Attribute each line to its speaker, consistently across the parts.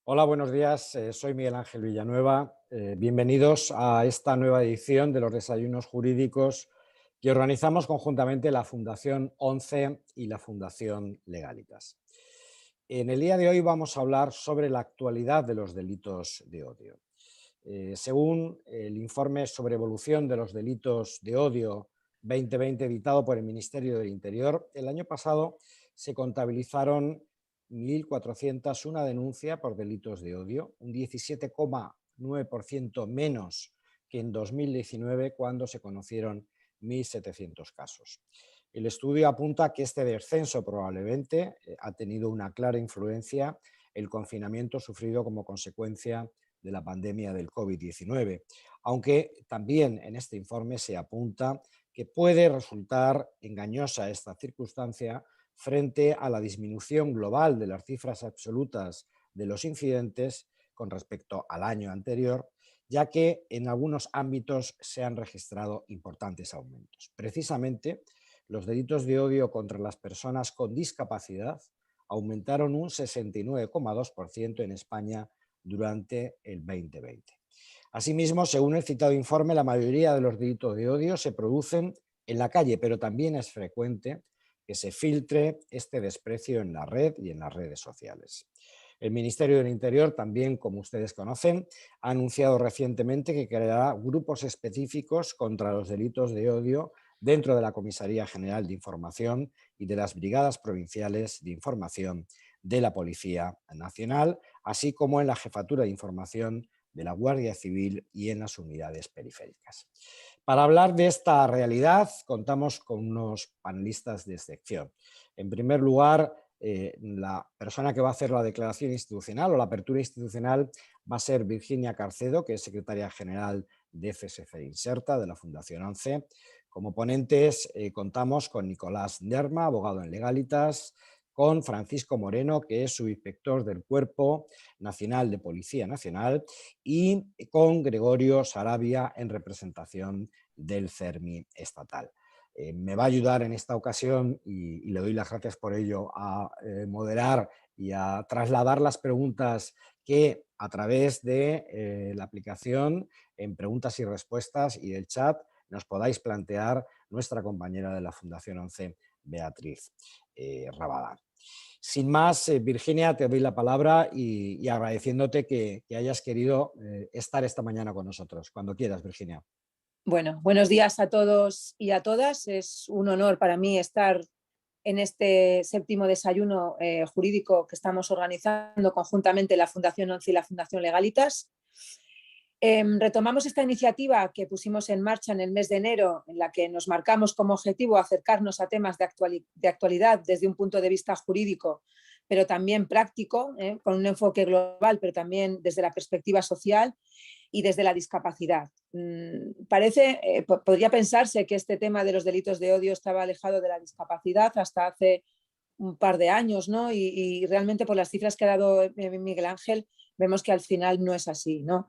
Speaker 1: Hola, buenos días. Soy Miguel Ángel Villanueva. Bienvenidos a esta nueva edición de los Desayunos Jurídicos que organizamos conjuntamente la Fundación ONCE y la Fundación Legalitas. En el día de hoy vamos a hablar sobre la actualidad de los delitos de odio. Según el informe sobre evolución de los delitos de odio 2020 editado por el Ministerio del Interior, el año pasado se contabilizaron 1.401 denuncias por delitos de odio, un 17,9% menos que en 2019, cuando se conocieron 1.700 casos. El estudio apunta que este descenso probablemente ha tenido una clara influencia el confinamiento sufrido como consecuencia de la pandemia del COVID-19, aunque también en este informe se apunta que puede resultar engañosa esta circunstancia frente a la disminución global de las cifras absolutas de los incidentes con respecto al año anterior, ya que en algunos ámbitos se han registrado importantes aumentos. Precisamente, los delitos de odio contra las personas con discapacidad aumentaron un 69,2% en España durante el 2020. Asimismo, según el citado informe, la mayoría de los delitos de odio se producen en la calle, pero también es frecuente que se filtre este desprecio en la red y en las redes sociales. El Ministerio del Interior también, como ustedes conocen, ha anunciado recientemente que creará grupos específicos contra los delitos de odio dentro de la Comisaría General de Información y de las Brigadas Provinciales de Información de la Policía Nacional, así como en la Jefatura de Información de la Guardia Civil y en las unidades periféricas. Para hablar de esta realidad, contamos con unos panelistas de excepción. En primer lugar, la persona que va a hacer la declaración institucional o la apertura institucional va a ser Virginia Carcedo, que es secretaria general de FSC Inserta, de la Fundación ONCE. Como ponentes contamos con Nicolás Nerma, abogado en Legalitas, con Francisco Moreno, que es subinspector del Cuerpo Nacional de Policía Nacional, y con Gregorio Sarabia, en representación del CERMI estatal. Me va a ayudar en esta ocasión, y le doy las gracias por ello, a moderar y a trasladar las preguntas que a través de la aplicación en preguntas y respuestas y del chat nos podáis plantear nuestra compañera de la Fundación ONCE, Beatriz Rabadán. Sin más, Virginia, te doy la palabra y agradeciéndote que hayas querido estar esta mañana con nosotros. Cuando quieras, Virginia.
Speaker 2: Bueno, buenos días a todos y a todas. Es un honor para mí estar en este séptimo desayuno jurídico que estamos organizando conjuntamente la Fundación ONCE y la Fundación Legalitas. Retomamos esta iniciativa que pusimos en marcha en el mes de enero, en la que nos marcamos como objetivo acercarnos a temas de actualidad desde un punto de vista jurídico, pero también práctico, con un enfoque global, pero también desde la perspectiva social y desde la discapacidad. Podría pensarse que este tema de los delitos de odio estaba alejado de la discapacidad hasta hace un par de años, ¿no? Y realmente por las cifras que ha dado Miguel Ángel vemos que al final no es así, ¿no?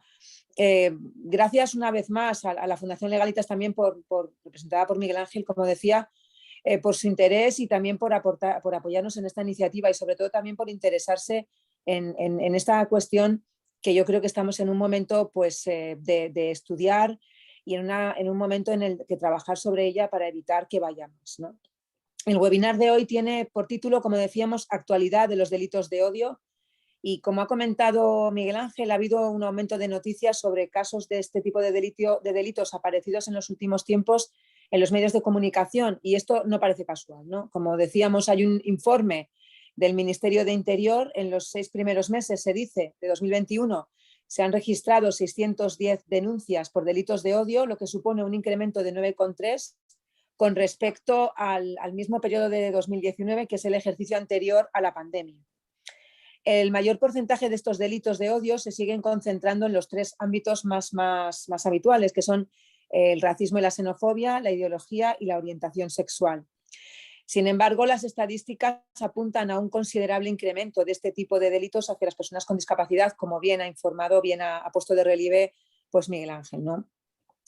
Speaker 2: Gracias una vez más a la Fundación Legalitas también representada por Miguel Ángel, como decía, por su interés y también por apoyarnos en esta iniciativa y sobre todo también por interesarse en esta cuestión que yo creo que estamos en un momento pues, de estudiar y en un momento en el que trabajar sobre ella para evitar que vayamos, ¿no? El webinar de hoy tiene por título, como decíamos, Actualidad de los delitos de odio. Y como ha comentado Miguel Ángel, ha habido un aumento de noticias sobre casos de este tipo de delitos aparecidos en los últimos tiempos en los medios de comunicación, y esto no parece casual, ¿no? Como decíamos, hay un informe del Ministerio de Interior. En los 6 primeros meses, se dice, de 2021, se han registrado 610 denuncias por delitos de odio, lo que supone un incremento de 9,3 con respecto al mismo periodo de 2019, que es el ejercicio anterior a la pandemia. El mayor porcentaje de estos delitos de odio se siguen concentrando en los 3 ámbitos más habituales, que son el racismo y la xenofobia, la ideología y la orientación sexual. Sin embargo, las estadísticas apuntan a un considerable incremento de este tipo de delitos hacia las personas con discapacidad, como bien ha informado, bien ha puesto de relieve pues Miguel Ángel, ¿no?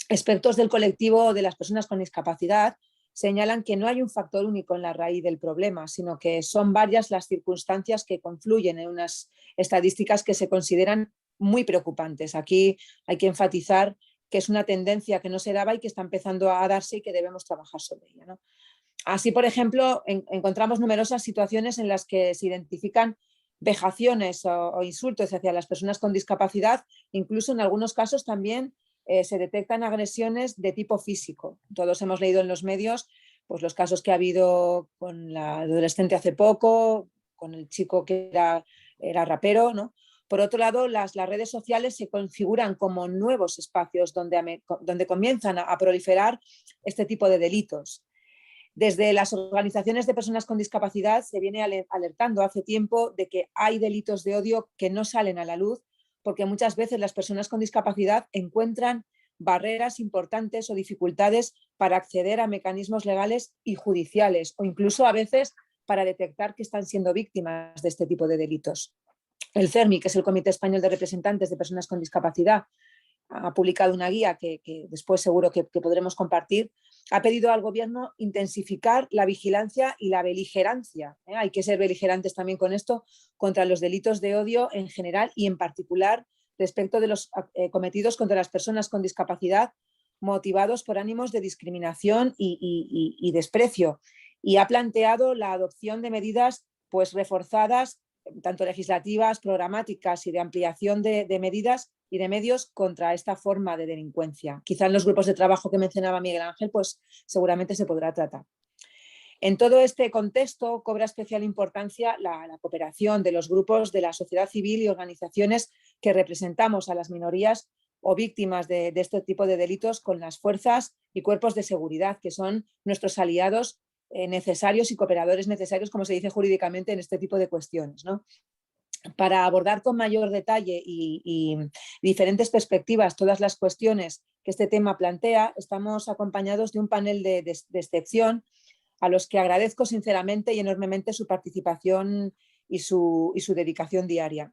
Speaker 2: Expertos del colectivo de las personas con discapacidad señalan que no hay un factor único en la raíz del problema, sino que son varias las circunstancias que confluyen en unas estadísticas que se consideran muy preocupantes. Aquí hay que enfatizar que es una tendencia que no se daba y que está empezando a darse y que debemos trabajar sobre ella, ¿no? Así, por ejemplo, encontramos numerosas situaciones en las que se identifican vejaciones o insultos hacia las personas con discapacidad, incluso en algunos casos también se detectan agresiones de tipo físico. Todos hemos leído en los medios pues, los casos que ha habido con la adolescente hace poco, con el chico que era rapero, ¿no? Por otro lado, las redes sociales se configuran como nuevos espacios donde comienzan a proliferar este tipo de delitos. Desde las organizaciones de personas con discapacidad se viene alertando hace tiempo de que hay delitos de odio que no salen a la luz porque muchas veces las personas con discapacidad encuentran barreras importantes o dificultades para acceder a mecanismos legales y judiciales o incluso a veces para detectar que están siendo víctimas de este tipo de delitos. El CERMI, que es el Comité Español de Representantes de Personas con Discapacidad, ha publicado una guía que después seguro que podremos compartir. Ha pedido al Gobierno intensificar la vigilancia y la beligerancia. Hay que ser beligerantes también con esto, contra los delitos de odio en general y en particular respecto de los cometidos contra las personas con discapacidad motivados por ánimos de discriminación y desprecio. Y ha planteado la adopción de medidas pues, reforzadas, tanto legislativas, programáticas y de ampliación de medidas y de medios contra esta forma de delincuencia. Quizá en los grupos de trabajo que mencionaba Miguel Ángel, pues seguramente se podrá tratar. En todo este contexto cobra especial importancia la cooperación de los grupos de la sociedad civil y organizaciones que representamos a las minorías o víctimas de este tipo de delitos con las fuerzas y cuerpos de seguridad, que son nuestros aliados necesarios y cooperadores necesarios, como se dice jurídicamente, en este tipo de cuestiones, ¿no? Para abordar con mayor detalle y diferentes perspectivas todas las cuestiones que este tema plantea, estamos acompañados de un panel de excepción a los que agradezco sinceramente y enormemente su participación y su dedicación diaria.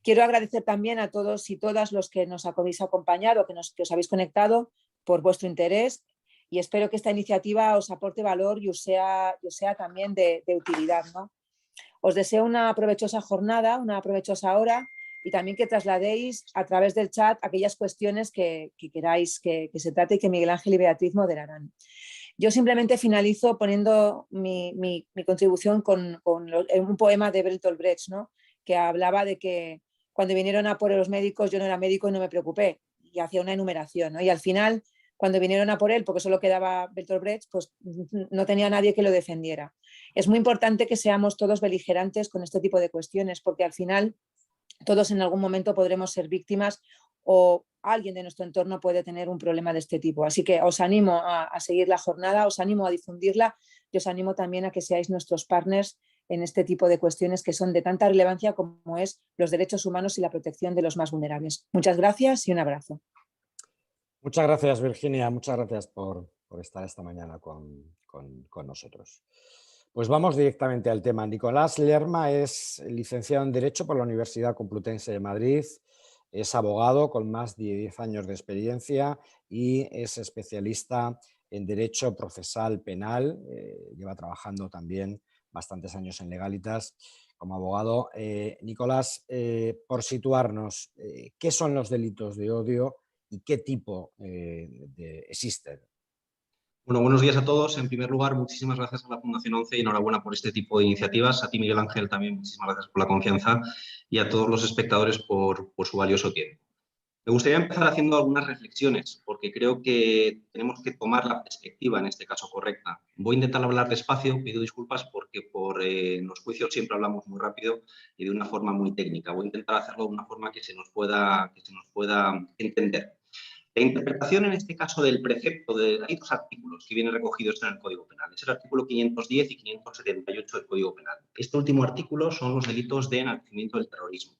Speaker 2: Quiero agradecer también a todos y todas los que nos habéis acompañado, que os habéis conectado por vuestro interés y espero que esta iniciativa os aporte valor y os sea también de utilidad, ¿no? Os deseo una provechosa jornada, una provechosa hora y también que trasladéis a través del chat aquellas cuestiones que queráis que se trate y que Miguel Ángel y Beatriz moderarán. Yo simplemente finalizo poniendo mi contribución con un poema de Bertolt Brecht, ¿no? Que hablaba de que cuando vinieron a por los médicos yo no era médico y no me preocupé y hacía una enumeración, ¿no? Y al final, cuando vinieron a por él, porque solo quedaba Bertolt Brecht, pues no tenía nadie que lo defendiera. Es muy importante que seamos todos beligerantes con este tipo de cuestiones, porque al final todos en algún momento podremos ser víctimas o alguien de nuestro entorno puede tener un problema de este tipo. Así que os animo a seguir la jornada, os animo a difundirla y os animo también a que seáis nuestros partners en este tipo de cuestiones que son de tanta relevancia como es los derechos humanos y la protección de los más vulnerables. Muchas gracias y un abrazo.
Speaker 1: Muchas gracias, Virginia. Muchas gracias por estar esta mañana con nosotros. Pues vamos directamente al tema. Nicolás Lerma es licenciado en Derecho por la Universidad Complutense de Madrid, es abogado con más de 10 años de experiencia y es especialista en Derecho Procesal Penal. Lleva trabajando también bastantes años en Legalitas como abogado. Nicolás, por situarnos, ¿qué son los delitos de odio y qué tipo existen?
Speaker 3: Bueno, buenos días a todos. En primer lugar, muchísimas gracias a la Fundación 11 y enhorabuena por este tipo de iniciativas. A ti, Miguel Ángel, también muchísimas gracias por la confianza y a todos los espectadores por su valioso tiempo. Me gustaría empezar haciendo algunas reflexiones porque creo que tenemos que tomar la perspectiva, en este caso, correcta. Voy a intentar hablar despacio, pido disculpas porque en los juicios siempre hablamos muy rápido y de una forma muy técnica. Voy a intentar hacerlo de una forma que se nos pueda entender. La interpretación, en este caso, del precepto, hay dos artículos que vienen recogidos en el Código Penal. Es el artículo 510 y 578 del Código Penal. Este último artículo son los delitos de enaltecimiento del terrorismo.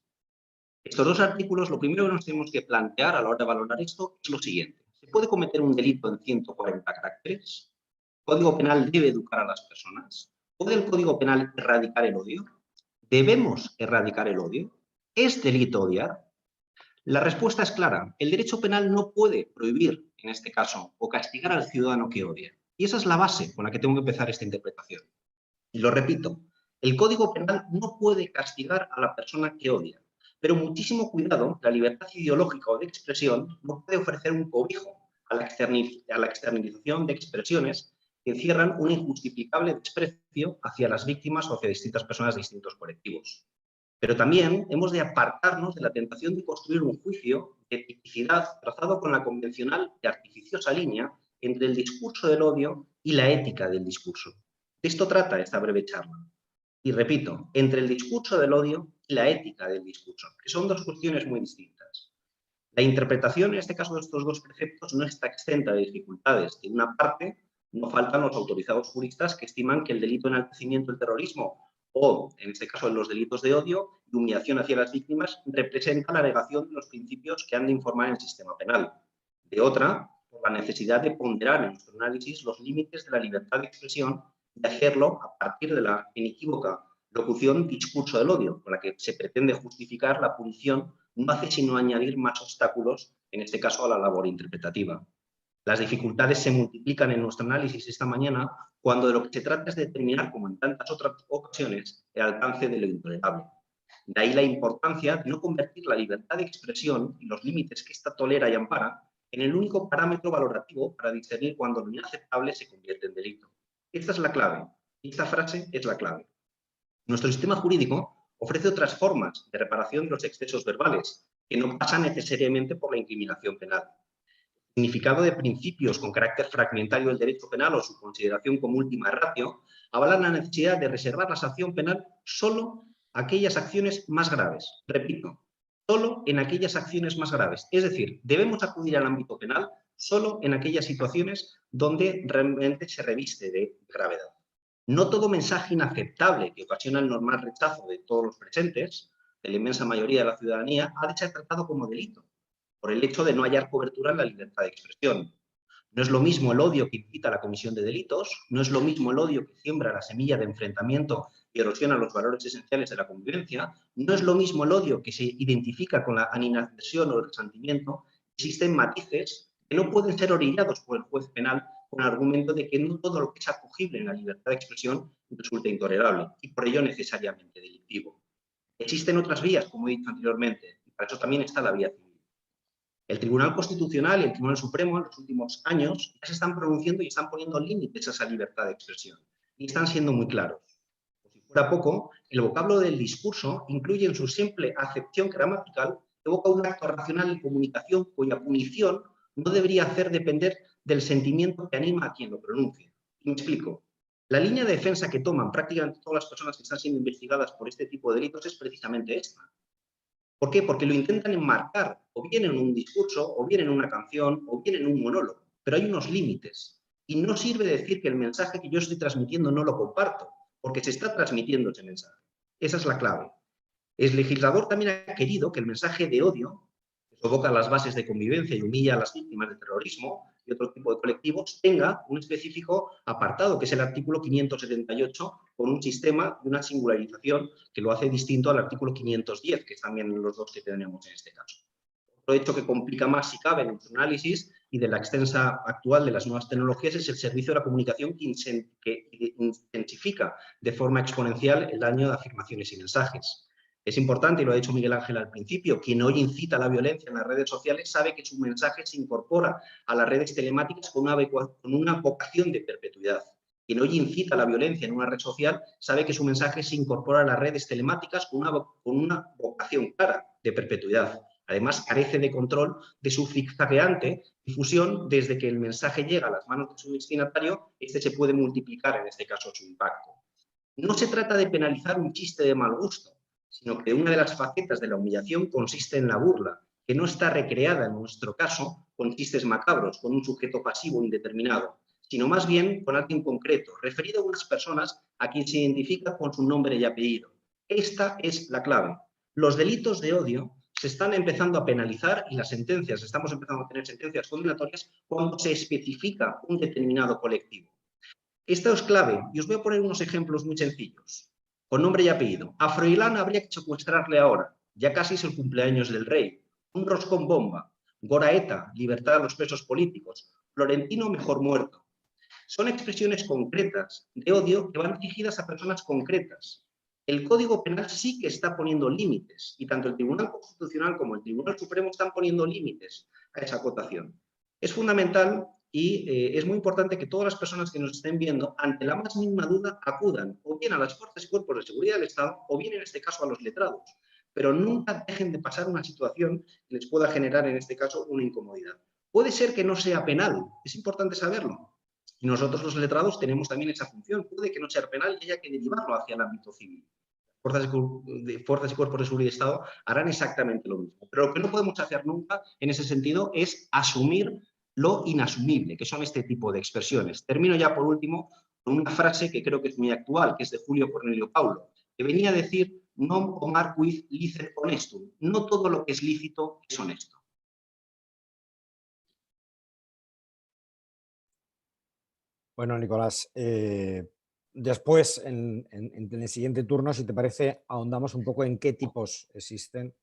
Speaker 3: Estos dos artículos, lo primero que nos tenemos que plantear a la hora de valorar esto es lo siguiente. ¿Se puede cometer un delito en 140 caracteres? ¿El Código Penal debe educar a las personas? ¿Puede el Código Penal erradicar el odio? ¿Debemos erradicar el odio? ¿Es delito odiar? La respuesta es clara. El derecho penal no puede prohibir, en este caso, o castigar al ciudadano que odia. Y esa es la base con la que tengo que empezar esta interpretación. Y lo repito, el Código Penal no puede castigar a la persona que odia, pero muchísimo cuidado, la libertad ideológica o de expresión no puede ofrecer un cobijo a la externalización de expresiones que encierran un injustificable desprecio hacia las víctimas o hacia distintas personas de distintos colectivos. Pero también hemos de apartarnos de la tentación de construir un juicio de tipicidad trazado con la convencional y artificiosa línea entre el discurso del odio y la ética del discurso. De esto trata esta breve charla. Y repito, entre el discurso del odio y la ética del discurso, que son dos cuestiones muy distintas. La interpretación, en este caso, de estos dos preceptos no está exenta de dificultades. De una parte, no faltan los autorizados juristas que estiman que el delito de enaltecimiento del terrorismo o, en este caso, los delitos de odio y humillación hacia las víctimas representa la negación de los principios que han de informar el sistema penal. De otra, por la necesidad de ponderar en nuestro análisis los límites de la libertad de expresión y hacerlo a partir de la inequívoca locución discurso del odio, con la que se pretende justificar la punición, no hace sino añadir más obstáculos, en este caso a la labor interpretativa. Las dificultades se multiplican en nuestro análisis esta mañana cuando de lo que se trata es de determinar, como en tantas otras ocasiones, el alcance de lo intolerable. De ahí la importancia de no convertir la libertad de expresión y los límites que ésta tolera y ampara en el único parámetro valorativo para discernir cuando lo inaceptable se convierte en delito. Esta es la clave. Esta frase es la clave. Nuestro sistema jurídico ofrece otras formas de reparación de los excesos verbales, que no pasan necesariamente por la incriminación penal. El significado de principios con carácter fragmentario del derecho penal o su consideración como última ratio avalan la necesidad de reservar la sanción penal solo a aquellas acciones más graves. Repito, solo en aquellas acciones más graves. Es decir, debemos acudir al ámbito penal solo en aquellas situaciones donde realmente se reviste de gravedad. No todo mensaje inaceptable que ocasiona el normal rechazo de todos los presentes, de la inmensa mayoría de la ciudadanía, ha de ser tratado como delito, por el hecho de no hallar cobertura en la libertad de expresión. No es lo mismo el odio que incita a la comisión de delitos, no es lo mismo el odio que siembra la semilla de enfrentamiento y erosiona los valores esenciales de la convivencia, no es lo mismo el odio que se identifica con la animadversión o el resentimiento. Existen matices que no pueden ser orillados por el juez penal con el argumento de que no todo lo que es acogible en la libertad de expresión resulta intolerable y por ello necesariamente delictivo. Existen otras vías, como he dicho anteriormente, y para eso también está la vía civil. El Tribunal Constitucional y el Tribunal Supremo en los últimos años ya se están pronunciando y están poniendo límites a esa libertad de expresión y están siendo muy claros. Por si fuera poco, el vocablo del discurso incluye en su simple acepción gramatical evoca un acto racional de comunicación cuya punición no debería hacer depender del sentimiento que anima a quien lo pronuncie. Me explico. La línea de defensa que toman prácticamente todas las personas que están siendo investigadas por este tipo de delitos es precisamente esta. ¿Por qué? Porque lo intentan enmarcar o bien en un discurso, o bien en una canción, o bien en un monólogo. Pero hay unos límites. Y no sirve decir que el mensaje que yo estoy transmitiendo no lo comparto, porque se está transmitiendo ese mensaje. Esa es la clave. El legislador también ha querido que el mensaje de odio, que provoca las bases de convivencia y humilla a las víctimas del terrorismo y otro tipo de colectivos, tenga un específico apartado, que es el artículo 578, con un sistema de una singularización que lo hace distinto al artículo 510, que están también los dos que tenemos en este caso. Otro hecho que complica más, si cabe, en nuestro análisis y de la extensa actual de las nuevas tecnologías es el servicio de la comunicación que intensifica de forma exponencial el daño de afirmaciones y mensajes. Es importante, y lo ha dicho Miguel Ángel al principio, quien hoy incita a la violencia en las redes sociales sabe que su mensaje se incorpora a las redes telemáticas con una vocación de perpetuidad. Quien hoy incita a la violencia en una red social sabe que su mensaje se incorpora a las redes telemáticas con una vocación clara de perpetuidad. Además, carece de control de su zigzagueante difusión. Desde que el mensaje llega a las manos de su destinatario, este se puede multiplicar, en este caso, su impacto. No se trata de penalizar un chiste de mal gusto, sino que una de las facetas de la humillación consiste en la burla, que no está recreada, en nuestro caso, con chistes macabros, con un sujeto pasivo indeterminado, sino más bien con alguien concreto, referido a unas personas a quien se identifica con su nombre y apellido. Esta es la clave. Los delitos de odio se están empezando a penalizar y las sentencias, estamos empezando a tener sentencias condenatorias cuando se especifica un determinado colectivo. Esto es clave y os voy a poner unos ejemplos muy sencillos. Con nombre y apellido. A Froilán habría que secuestrarle ahora. Ya casi es el cumpleaños del rey. Un roscón bomba. Goraeta, libertad a los presos políticos. Florentino, mejor muerto. son expresiones concretas de odio que van dirigidas a personas concretas. El Código Penal sí que está poniendo límites, y tanto el Tribunal Constitucional como el Tribunal Supremo están poniendo límites a esa acotación. Es fundamental y es muy importante que todas las personas que nos estén viendo, ante la más mínima duda, acudan o bien a las fuerzas y cuerpos de seguridad del Estado o bien, en este caso, a los letrados. Pero nunca dejen de pasar una situación que les pueda generar, en este caso, una incomodidad. Puede ser que no sea penal, es importante saberlo. Y nosotros, los letrados, tenemos también esa función. Puede que no sea penal y haya que derivarlo hacia el ámbito civil. Fuerzas y cuerpos de seguridad del Estado harán exactamente lo mismo. Pero lo que no podemos hacer nunca, en ese sentido, es asumir lo inasumible, que son este tipo de expresiones. Termino ya, por último, con una frase que creo que es muy actual, que es de Julio Cornelio Paulo, que venía a decir: non omar quid licet honestum. No todo lo que es lícito es honesto.
Speaker 1: Bueno, Nicolás, después, en el siguiente turno, si te parece, ahondamos un poco en qué tipos existen,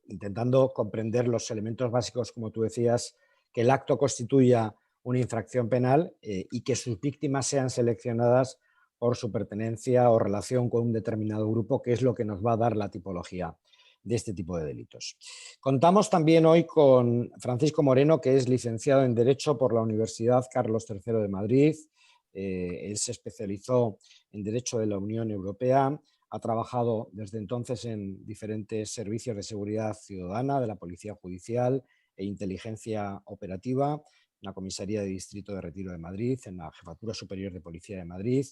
Speaker 1: intentando comprender los elementos básicos, como tú decías, que el acto constituya una infracción penal y que sus víctimas sean seleccionadas por su pertenencia o relación con un determinado grupo, que es lo que nos va a dar la tipología de este tipo de delitos. Contamos también hoy con Francisco Moreno, que es licenciado en Derecho por la Universidad Carlos III de Madrid. Él se especializó en Derecho de la Unión Europea, ha trabajado desde entonces en diferentes servicios de seguridad ciudadana de la Policía Judicial e Inteligencia Operativa, en la Comisaría de Distrito de Retiro de Madrid, en la Jefatura Superior de Policía de Madrid,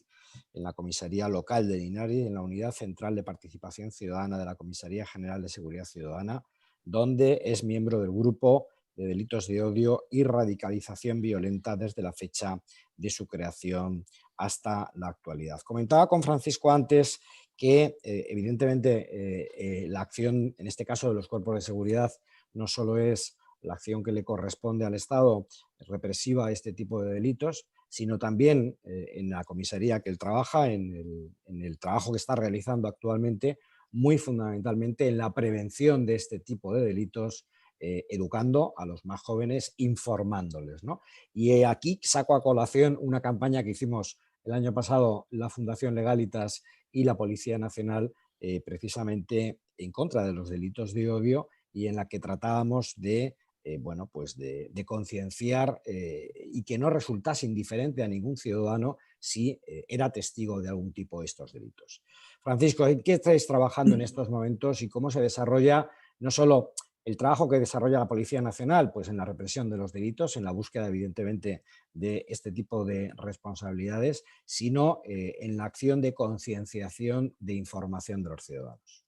Speaker 1: en la Comisaría Local de Linares, en la Unidad Central de Participación Ciudadana de la Comisaría General de Seguridad Ciudadana, donde es miembro del Grupo de Delitos de Odio y Radicalización Violenta desde la fecha de su creación hasta la actualidad. Comentaba con Francisco antes que evidentemente la acción, en este caso de los cuerpos de seguridad, no solo es la acción que le corresponde al Estado represiva a este tipo de delitos, sino también en la comisaría que él trabaja, en el trabajo que está realizando actualmente, muy fundamentalmente en la prevención de este tipo de delitos, educando a los más jóvenes, informándoles, ¿no? Y aquí saco a colación una campaña que hicimos el año pasado la Fundación Legalitas y la Policía Nacional, precisamente en contra de los delitos de odio, y en la que tratábamos de bueno, pues de concienciar y que no resultase indiferente a ningún ciudadano si era testigo de algún tipo de estos delitos. Francisco, ¿en qué estáis trabajando en estos momentos y cómo se desarrolla no solo el trabajo que desarrolla la Policía Nacional, pues en la represión de los delitos, en la búsqueda evidentemente de este tipo de responsabilidades, sino en la acción de concienciación de información de los ciudadanos?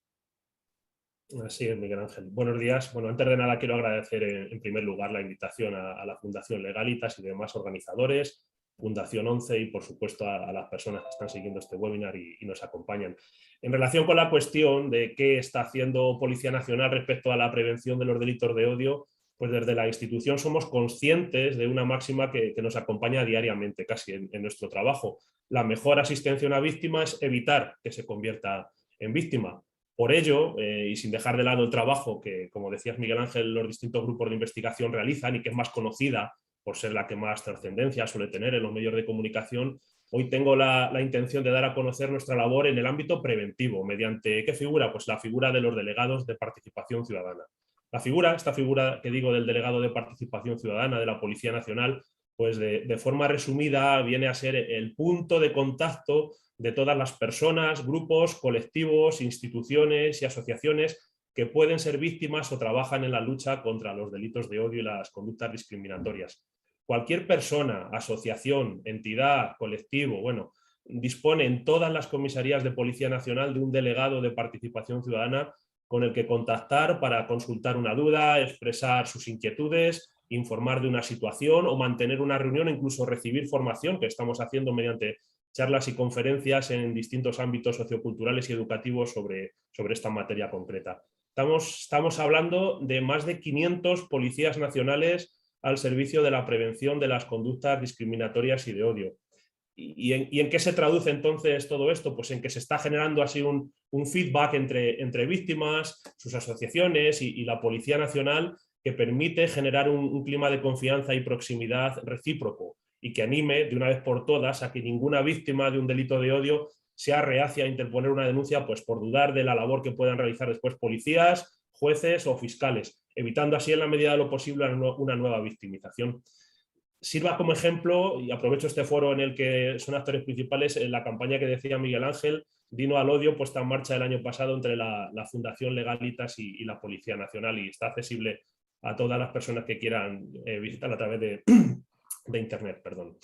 Speaker 4: Así es, Miguel Ángel. Buenos días. Bueno, antes de nada quiero agradecer en primer lugar la invitación a la Fundación Legalitas y demás organizadores, Fundación 11 y por supuesto a las personas que están siguiendo este webinar y nos acompañan. En relación con la cuestión de qué está haciendo Policía Nacional respecto a la prevención de los delitos de odio, pues desde la institución somos conscientes de una máxima que nos acompaña diariamente casi en nuestro trabajo. La mejor asistencia a una víctima es evitar que se convierta en víctima. Por ello, y sin dejar de lado el trabajo que, como decías Miguel Ángel, los distintos grupos de investigación realizan y que es más conocida por ser la que más trascendencia suele tener en los medios de comunicación, hoy tengo la intención de dar a conocer nuestra labor en el ámbito preventivo. ¿Mediante qué figura? Pues la figura de los delegados de participación ciudadana. Esta figura que digo del delegado de participación ciudadana de la Policía Nacional, pues de forma resumida viene a ser el punto de contacto de todas las personas, grupos, colectivos, instituciones y asociaciones que pueden ser víctimas o trabajan en la lucha contra los delitos de odio y las conductas discriminatorias. Cualquier persona, asociación, entidad, colectivo, bueno, dispone en todas las comisarías de Policía Nacional de un delegado de participación ciudadana con el que contactar para consultar una duda, expresar sus inquietudes, informar de una situación o mantener una reunión e incluso recibir formación que estamos haciendo mediante charlas y conferencias en distintos ámbitos socioculturales y educativos sobre esta materia concreta. Estamos hablando de más de 500 policías nacionales al servicio de la prevención de las conductas discriminatorias y de odio. ¿Y en qué se traduce entonces todo esto? Pues en que se está generando así un feedback entre víctimas, sus asociaciones y la Policía Nacional, que permite generar un clima de confianza y proximidad recíproco y que anime de una vez por todas a que ninguna víctima de un delito de odio sea reacia a interponer una denuncia pues, por dudar de la labor que puedan realizar después policías, jueces o fiscales, evitando así en la medida de lo posible una nueva victimización. Sirva como ejemplo, y aprovecho este foro en el que son actores principales, en la campaña que decía Miguel Ángel, Dino al Odio, puesta en marcha el año pasado entre la Fundación Legalitas y la Policía Nacional, y está accesible a todas las personas que quieran visitarla a través de Internet. Perdón.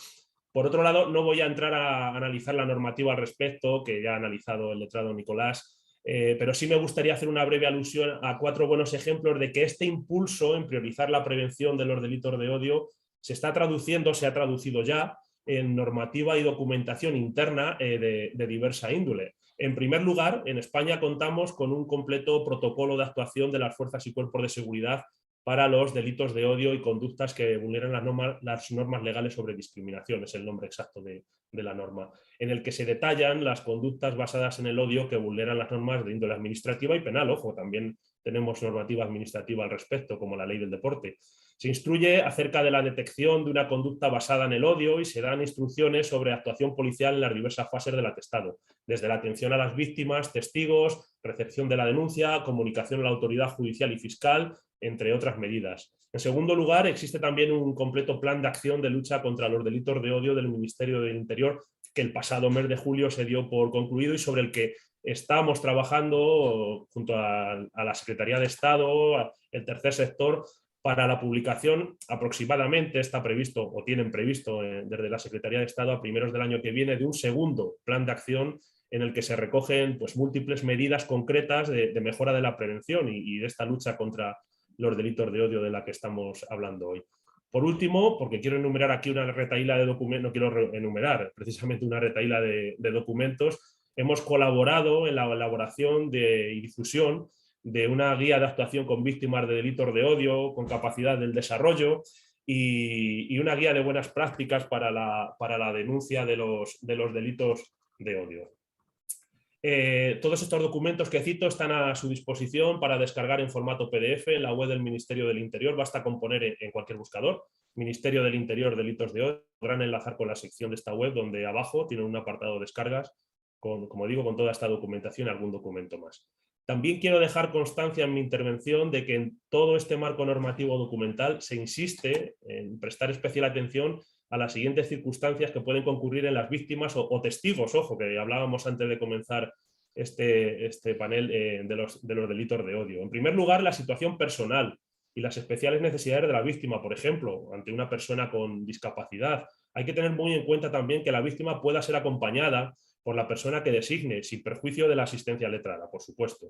Speaker 4: Por otro lado, no voy a entrar a analizar la normativa al respecto, que ya ha analizado el letrado Nicolás, pero sí me gustaría hacer una breve alusión a 4 buenos ejemplos de que este impulso en priorizar la prevención de los delitos de odio se está traduciendo, se ha traducido ya en normativa y documentación interna de diversa índole. En primer lugar, en España contamos con un completo protocolo de actuación de las fuerzas y cuerpos de seguridad para los delitos de odio y conductas que vulneran las normas legales sobre discriminación, es el nombre exacto de la norma, en el que se detallan las conductas basadas en el odio que vulneran las normas de índole administrativa y penal. Ojo, también tenemos normativa administrativa al respecto, como la ley del deporte. Se instruye acerca de la detección de una conducta basada en el odio y se dan instrucciones sobre actuación policial en las diversas fases del atestado, desde la atención a las víctimas, testigos, recepción de la denuncia, comunicación a la autoridad judicial y fiscal, entre otras medidas. En segundo lugar, existe también un completo plan de acción de lucha contra los delitos de odio del Ministerio del Interior, que el pasado mes de julio se dio por concluido y sobre el que estamos trabajando junto a la Secretaría de Estado, el tercer sector, para la publicación. Aproximadamente está previsto o tienen previsto desde la Secretaría de Estado a primeros del año que viene de un segundo plan de acción en el que se recogen pues, múltiples medidas concretas de mejora de la prevención y de esta lucha contra los delitos de odio de la que estamos hablando hoy. Por último, porque quiero enumerar aquí una retahíla de documentos, no quiero enumerar precisamente una retahíla de documentos, hemos colaborado en la elaboración y difusión de una guía de actuación con víctimas de delitos de odio, con capacidad del desarrollo y una guía de buenas prácticas para la denuncia de los delitos de odio. Todos estos documentos que cito están a su disposición para descargar en formato PDF en la web del Ministerio del Interior. Basta con poner en cualquier buscador Ministerio del Interior Delitos de Odio. Podrán enlazar con la sección de esta web donde abajo tienen un apartado de descargas como digo, con toda esta documentación y algún documento más. También quiero dejar constancia en mi intervención de que en todo este marco normativo documental se insiste en prestar especial atención a las siguientes circunstancias que pueden concurrir en las víctimas o testigos, ojo, que hablábamos antes de comenzar este panel de los delitos de odio. En primer lugar, la situación personal y las especiales necesidades de la víctima, por ejemplo, ante una persona con discapacidad. Hay que tener muy en cuenta también que la víctima pueda ser acompañada por la persona que designe, sin perjuicio de la asistencia letrada, por supuesto.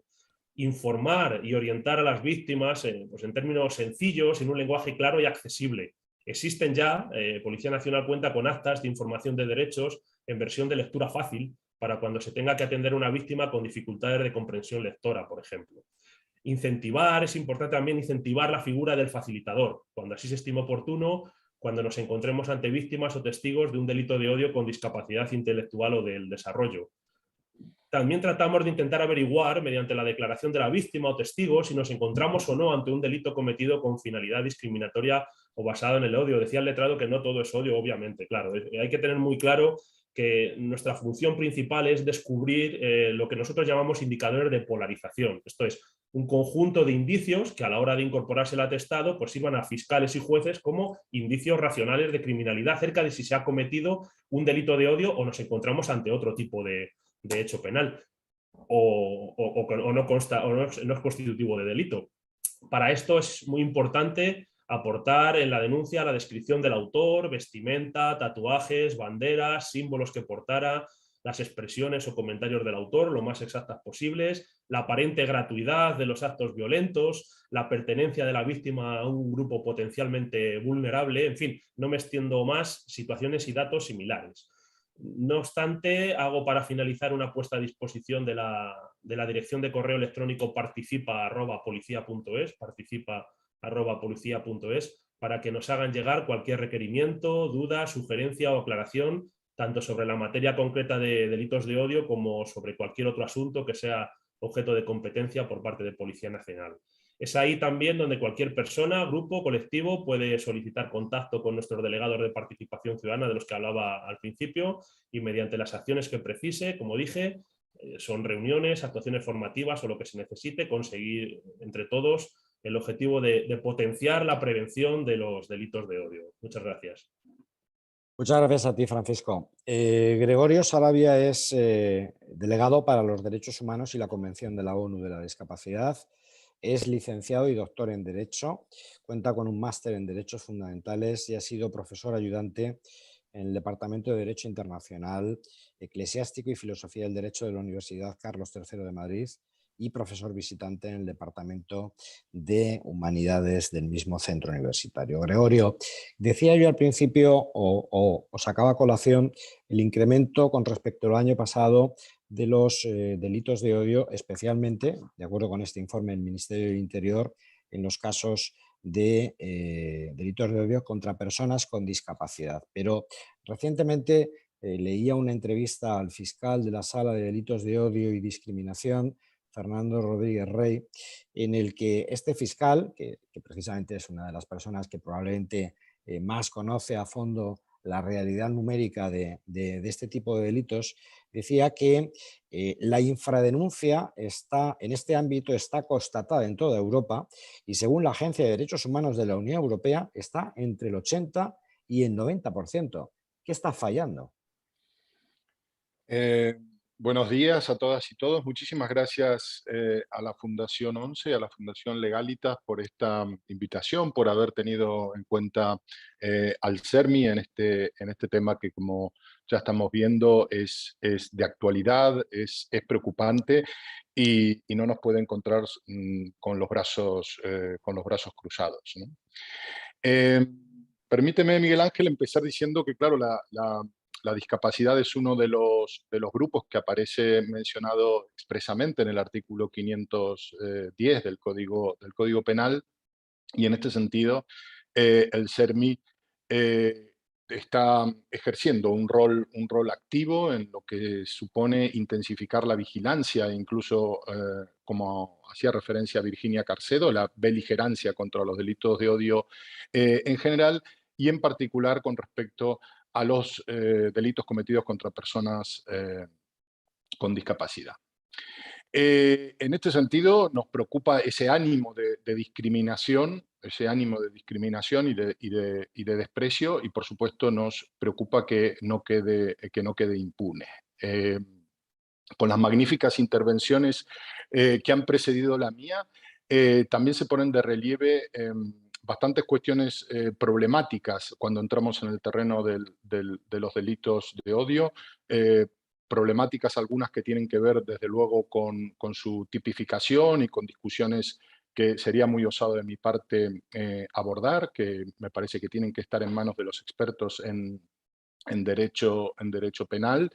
Speaker 4: Informar y orientar a las víctimas pues en términos sencillos, en un lenguaje claro y accesible. Existen ya, Policía Nacional cuenta con actas de información de derechos en versión de lectura fácil para cuando se tenga que atender a una víctima con dificultades de comprensión lectora, por ejemplo. Incentivar, es importante también incentivar la figura del facilitador, cuando así se estime oportuno, cuando nos encontremos ante víctimas o testigos de un delito de odio con discapacidad intelectual o del desarrollo. También tratamos de intentar averiguar, mediante la declaración de la víctima o testigo, si nos encontramos o no ante un delito cometido con finalidad discriminatoria o basado en el odio. Decía el letrado que no todo es odio, obviamente, claro. Hay que tener muy claro que nuestra función principal es descubrir lo que nosotros llamamos indicadores de polarización. Esto es, un conjunto de indicios que a la hora de incorporarse al atestado pues sirvan a fiscales y jueces como indicios racionales de criminalidad acerca de si se ha cometido un delito de odio o nos encontramos ante otro tipo de hecho penal o no consta o no es constitutivo de delito. Para esto es muy importante aportar en la denuncia la descripción del autor, vestimenta, tatuajes, banderas, símbolos que portara, las expresiones o comentarios del autor lo más exactas posibles, la aparente gratuidad de los actos violentos, la pertenencia de la víctima a un grupo potencialmente vulnerable, en fin, no me extiendo más, situaciones y datos similares. No obstante, hago para finalizar una puesta a disposición de la dirección de correo electrónico participa@policia.es, participa@policia.es, para que nos hagan llegar cualquier requerimiento, duda, sugerencia o aclaración, tanto sobre la materia concreta de delitos de odio como sobre cualquier otro asunto que sea objeto de competencia por parte de Policía Nacional. Es ahí también donde cualquier persona, grupo, colectivo puede solicitar contacto con nuestros delegados de participación ciudadana de los que hablaba al principio y mediante las acciones que precise, como dije, son reuniones, actuaciones formativas o lo que se necesite, conseguir entre todos el objetivo de potenciar la prevención de los delitos de odio. Muchas gracias.
Speaker 1: Muchas gracias a ti, Francisco. Gregorio Sarabia es delegado para los derechos humanos y la Convención de la ONU de la Discapacidad. Es licenciado y doctor en Derecho, cuenta con un máster en Derechos Fundamentales y ha sido profesor ayudante en el Departamento de Derecho Internacional, Eclesiástico y Filosofía del Derecho de la Universidad Carlos III de Madrid y profesor visitante en el Departamento de Humanidades del mismo centro universitario. Gregorio, decía yo al principio, o sacaba a colación, el incremento con respecto al año pasado de los delitos de odio, especialmente, de acuerdo con este informe del Ministerio del Interior, en los casos de delitos de odio contra personas con discapacidad. Pero recientemente leía una entrevista al fiscal de la Sala de Delitos de Odio y Discriminación, Fernando Rodríguez Rey, en el que este fiscal, que precisamente es una de las personas que probablemente más conoce a fondo la realidad numérica de este tipo de delitos, decía que la infradenuncia en este ámbito está constatada en toda Europa y según la Agencia de Derechos Humanos de la Unión Europea está entre el 80 y el 90%. ¿Qué está fallando?
Speaker 5: Buenos días a todas y todos. Muchísimas gracias a la Fundación 11, a la Fundación Legalitas por esta invitación, por haber tenido en cuenta al CERMI en este tema que, como ya estamos viendo, es de actualidad, es preocupante y no nos puede encontrar con los brazos cruzados, ¿no? Permíteme, Miguel Ángel, empezar diciendo que, claro, la discapacidad es uno de los grupos que aparece mencionado expresamente en el artículo 510 del Código Penal, y en este sentido el CERMI está ejerciendo un rol activo en lo que supone intensificar la vigilancia, incluso, como hacía referencia Virginia Carcedo, la beligerancia contra los delitos de odio en general, y en particular con respecto a los delitos cometidos contra personas con discapacidad. En este sentido, nos preocupa ese ánimo de discriminación y de desprecio, y por supuesto nos preocupa que no quede impune. Con las magníficas intervenciones que han precedido la mía, también se ponen de relieve bastantes cuestiones problemáticas cuando entramos en el terreno de los delitos de odio, problemáticas algunas que tienen que ver desde luego con su tipificación y con discusiones que sería muy osado de mi parte abordar, que me parece que tienen que estar en manos de los expertos en derecho penal.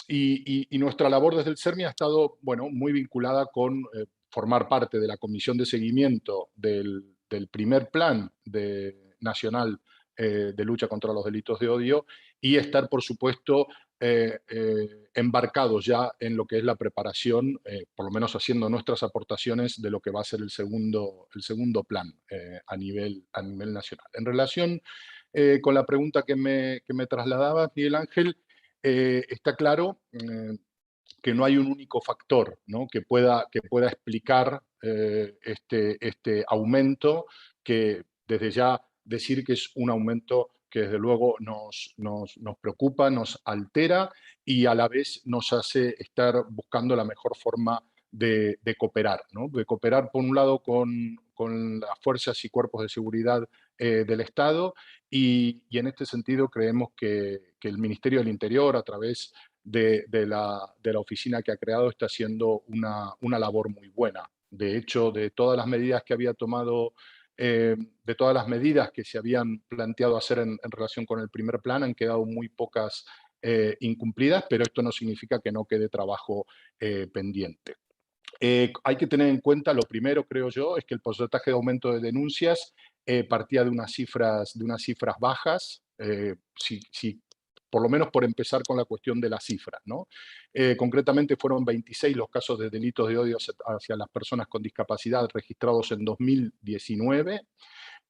Speaker 5: Y nuestra labor desde el CERMI ha estado, bueno, muy vinculada con formar parte de la comisión de seguimiento del primer plan nacional de lucha contra los delitos de odio y estar, por supuesto, embarcados ya en lo que es la preparación, por lo menos haciendo nuestras aportaciones de lo que va a ser el segundo plan a nivel nacional. En relación con la pregunta que me trasladaba Miguel Ángel, está claro que no hay un único factor, ¿no?, que pueda explicar este aumento, que desde ya decir que es un aumento que desde luego nos preocupa, nos altera y a la vez nos hace estar buscando la mejor forma de cooperar, ¿no? De cooperar por un lado con las fuerzas y cuerpos de seguridad del Estado y en este sentido creemos que el Ministerio del Interior, a través de la oficina que ha creado, está haciendo una labor muy buena. De hecho, de todas las medidas que había tomado, de todas las medidas que se habían planteado hacer en relación con el primer plan, han quedado muy pocas incumplidas, pero esto no significa que no quede trabajo pendiente. Hay que tener en cuenta, lo primero, creo yo, es que el porcentaje de aumento de denuncias partía de unas cifras bajas. Si por lo menos por empezar con la cuestión de las cifras, ¿no? Concretamente fueron 26 los casos de delitos de odio hacia las personas con discapacidad registrados en 2019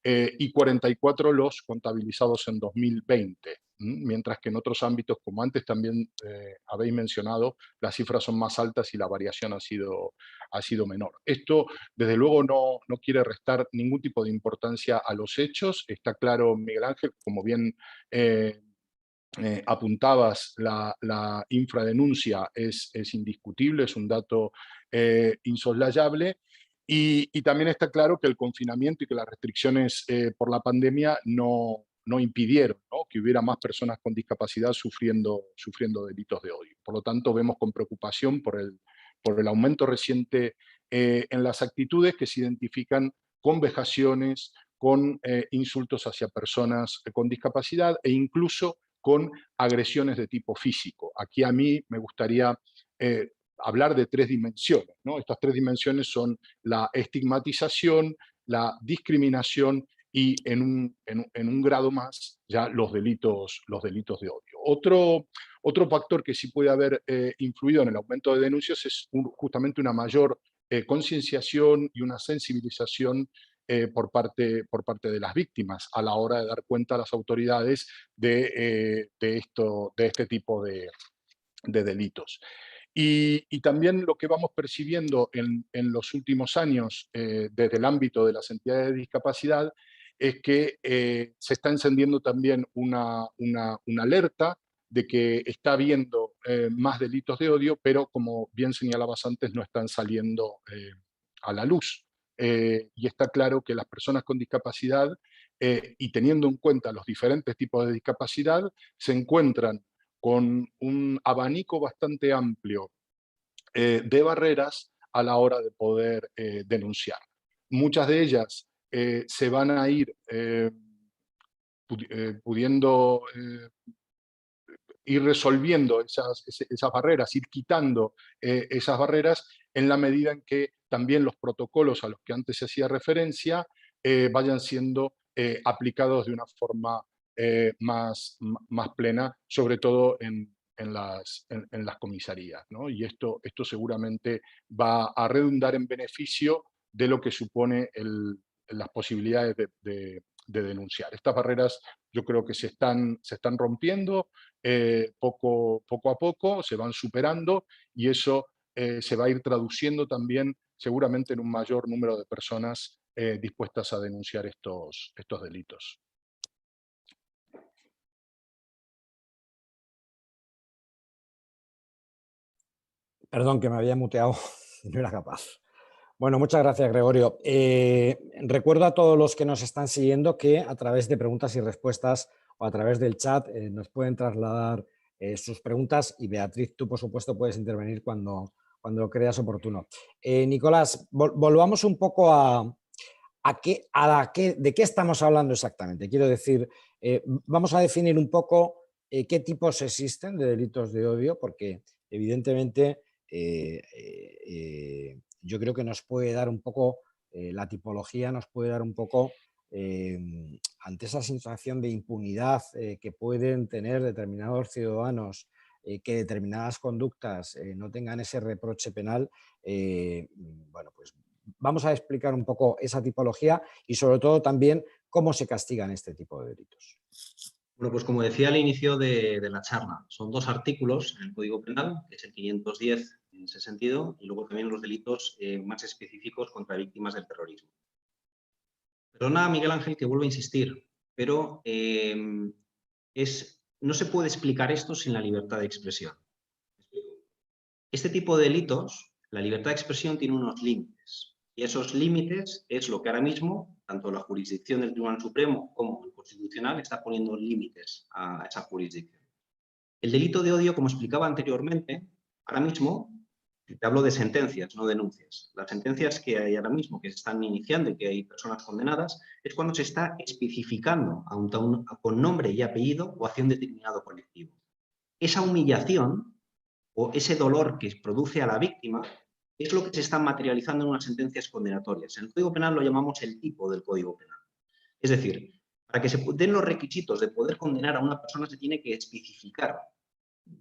Speaker 5: y 44 los contabilizados en 2020. Mientras que en otros ámbitos, como antes también habéis mencionado, las cifras son más altas y la variación ha sido menor. Esto, desde luego, no quiere restar ningún tipo de importancia a los hechos. Está claro, Miguel Ángel, como bien apuntabas, la infradenuncia es indiscutible, es un dato insoslayable. Y también está claro que el confinamiento y que las restricciones por la pandemia no impidieron, ¿no?, que hubiera más personas con discapacidad sufriendo delitos de odio. Por lo tanto, vemos con preocupación por el aumento reciente en las actitudes que se identifican con vejaciones, con insultos hacia personas con discapacidad e incluso con agresiones de tipo físico. Aquí a mí me gustaría hablar de 3 dimensiones, ¿no? Estas 3 dimensiones son la estigmatización, la discriminación y en un grado más ya los delitos de odio. Otro factor que sí puede haber influido en el aumento de denuncias es justamente una mayor concienciación y una sensibilización por parte de las víctimas a la hora de dar cuenta a las autoridades de este tipo de delitos. Y también lo que vamos percibiendo en los últimos años desde el ámbito de las entidades de discapacidad es que se está encendiendo también una alerta de que está habiendo más delitos de odio, pero como bien señalabas antes, no están saliendo a la luz. Y está claro que las personas con discapacidad, y teniendo en cuenta los diferentes tipos de discapacidad, se encuentran con un abanico bastante amplio de barreras a la hora de poder denunciar. Muchas de ellas se van a ir pudiendo ir resolviendo esas barreras, ir quitando esas barreras en la medida en que también los protocolos a los que antes se hacía referencia vayan siendo aplicados de una forma más plena, sobre todo en las comisarías, ¿no? Y esto seguramente va a redundar en beneficio de lo que supone las posibilidades de denunciar. Estas barreras yo creo que se están rompiendo poco a poco, se van superando y eso se va a ir traduciendo también seguramente en un mayor número de personas dispuestas a denunciar estos delitos.
Speaker 1: Perdón, que me había muteado, no era capaz. Bueno, muchas gracias, Gregorio. Recuerdo a todos los que nos están siguiendo que a través de preguntas y respuestas o a través del chat nos pueden trasladar sus preguntas y Beatriz, tú por supuesto puedes intervenir cuando lo creas oportuno. Nicolás, volvamos un poco de qué estamos hablando exactamente. Quiero decir, vamos a definir un poco qué tipos existen de delitos de odio, porque evidentemente yo creo que nos puede dar un poco, la tipología nos puede dar un poco ante esa sensación de impunidad que pueden tener determinados ciudadanos, que determinadas conductas no tengan ese reproche penal. Bueno, pues vamos a explicar un poco esa tipología y sobre todo también cómo se castigan este tipo de delitos.
Speaker 3: Bueno, pues como decía al inicio de la charla, son 2 artículos en el Código Penal, que es el 510 en ese sentido, y luego también los delitos más específicos contra víctimas del terrorismo. Perdona, Miguel Ángel, que vuelvo a insistir, pero no se puede explicar esto sin la libertad de expresión. Este tipo de delitos, la libertad de expresión tiene unos límites. Y esos límites es lo que ahora mismo, tanto la jurisdicción del Tribunal Supremo como el Constitucional, está poniendo límites a esa jurisdicción. El delito de odio, como explicaba anteriormente, ahora mismo, te hablo de sentencias, no denuncias. Las sentencias que hay ahora mismo, que se están iniciando y que hay personas condenadas, es cuando se está especificando con nombre y apellido o hacia un determinado colectivo. Esa humillación o ese dolor que produce a la víctima es lo que se está materializando en unas sentencias condenatorias. En el Código Penal lo llamamos el tipo del Código Penal. Es decir, Para que se den los requisitos de poder condenar a una persona se tiene que especificar.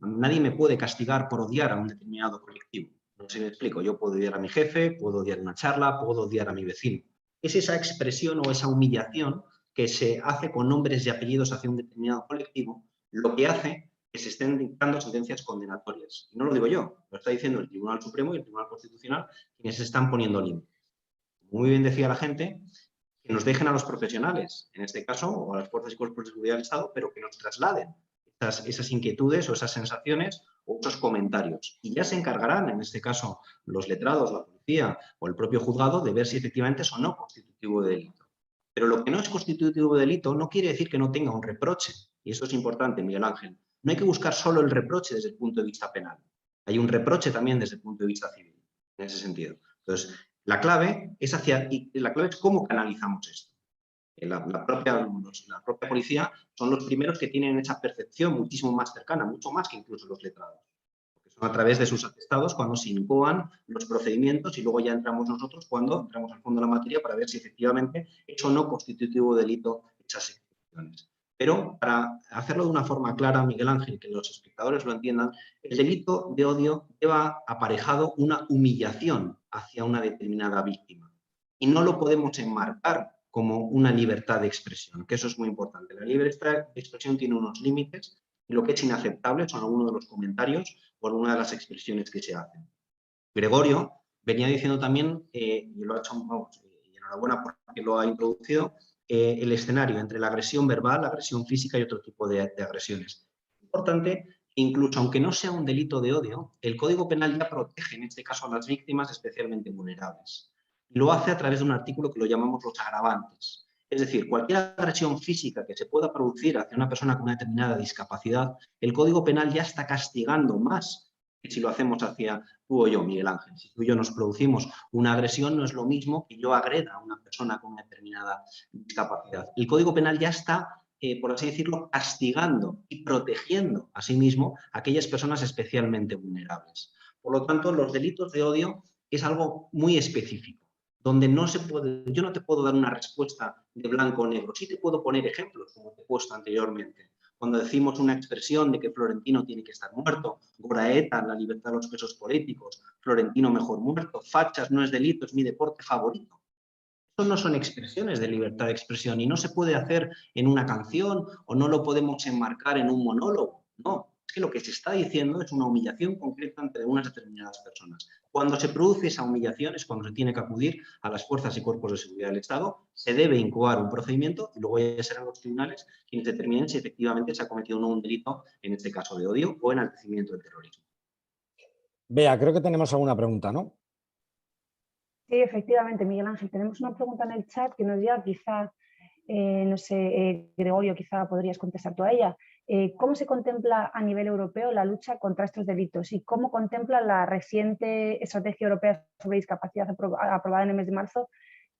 Speaker 3: Nadie me puede castigar por odiar a un determinado colectivo. No sé si me explico. Yo puedo odiar a mi jefe, puedo odiar una charla, puedo odiar a mi vecino. Es esa expresión o esa humillación que se hace con nombres y apellidos hacia un determinado colectivo, lo que hace que se estén dictando sentencias condenatorias. Y no lo digo yo, lo está diciendo el Tribunal Supremo y el Tribunal Constitucional, quienes se están poniendo límites. Muy bien decía la gente, que nos dejen a los profesionales, en este caso, o a las fuerzas y cuerpos de seguridad del Estado, pero que nos trasladen esas inquietudes o esas sensaciones o esos comentarios. Y ya se encargarán, en este caso, los letrados, la policía o el propio juzgado, de ver si efectivamente es o no constitutivo de delito. Pero lo que no es constitutivo de delito no quiere decir que no tenga un reproche. Y eso es importante, Miguel Ángel. No hay que buscar solo el reproche desde el punto de vista penal. Hay un reproche también desde el punto de vista civil, en ese sentido. Entonces, la clave es cómo canalizamos esto. La propia policía son los primeros que tienen esa percepción muchísimo más cercana, mucho más que incluso los letrados. Porque son a través de sus atestados cuando se incoan los procedimientos y luego ya entramos nosotros cuando entramos al fondo de la materia para ver si efectivamente es o no constitutivo de delito esas excepciones. Pero para hacerlo de una forma clara, Miguel Ángel, que los espectadores lo entiendan, el delito de odio lleva aparejado una humillación hacia una determinada víctima. Y no lo podemos enmarcar como una libertad de expresión, que eso es muy importante. La libertad de expresión tiene unos límites y lo que es inaceptable son algunos de los comentarios o algunas de las expresiones que se hacen. Gregorio venía diciendo también, y lo ha hecho, y enhorabuena porque lo ha introducido, el escenario entre la agresión verbal, la agresión física y otro tipo de agresiones. Es importante que incluso aunque no sea un delito de odio, el Código Penal ya protege en este caso a las víctimas especialmente vulnerables. Lo hace a través de un artículo que lo llamamos los agravantes. Es decir, cualquier agresión física que se pueda producir hacia una persona con una determinada discapacidad, el Código Penal ya está castigando más que si lo hacemos hacia tú o yo, Miguel Ángel. Si tú y yo nos producimos una agresión, no es lo mismo que yo agreda a una persona con una determinada discapacidad. El Código Penal ya está, por así decirlo, castigando y protegiendo a sí mismo a aquellas personas especialmente vulnerables. Por lo tanto, los delitos de odio es algo muy específico, donde no se puede, yo no te puedo dar una respuesta de blanco o negro, sí te puedo poner ejemplos, como te he puesto anteriormente. Cuando decimos una expresión de que Florentino tiene que estar muerto, Gora ETA, la libertad de los presos políticos, Florentino mejor muerto, fachas no es delito, es mi deporte favorito. Eso no son expresiones de libertad de expresión y no se puede hacer en una canción o no lo podemos enmarcar en un monólogo. No, es que lo que se está diciendo es una humillación concreta entre unas determinadas personas. Cuando se produce esa humillación es cuando se tiene que acudir a las fuerzas y cuerpos de seguridad del Estado, se debe incoar un procedimiento y luego ya serán los tribunales quienes determinen si efectivamente se ha cometido o no un delito, en este caso de odio o enaltecimiento del terrorismo.
Speaker 1: Bea, creo que tenemos alguna pregunta, ¿no?
Speaker 6: Sí, efectivamente, Miguel Ángel. Tenemos una pregunta en el chat que nos llega, quizá, no sé, Gregorio, quizá podrías contestar tú a ella. ¿Cómo se contempla a nivel europeo la lucha contra estos delitos y cómo contempla la reciente Estrategia Europea sobre Discapacidad aprobada en el mes de marzo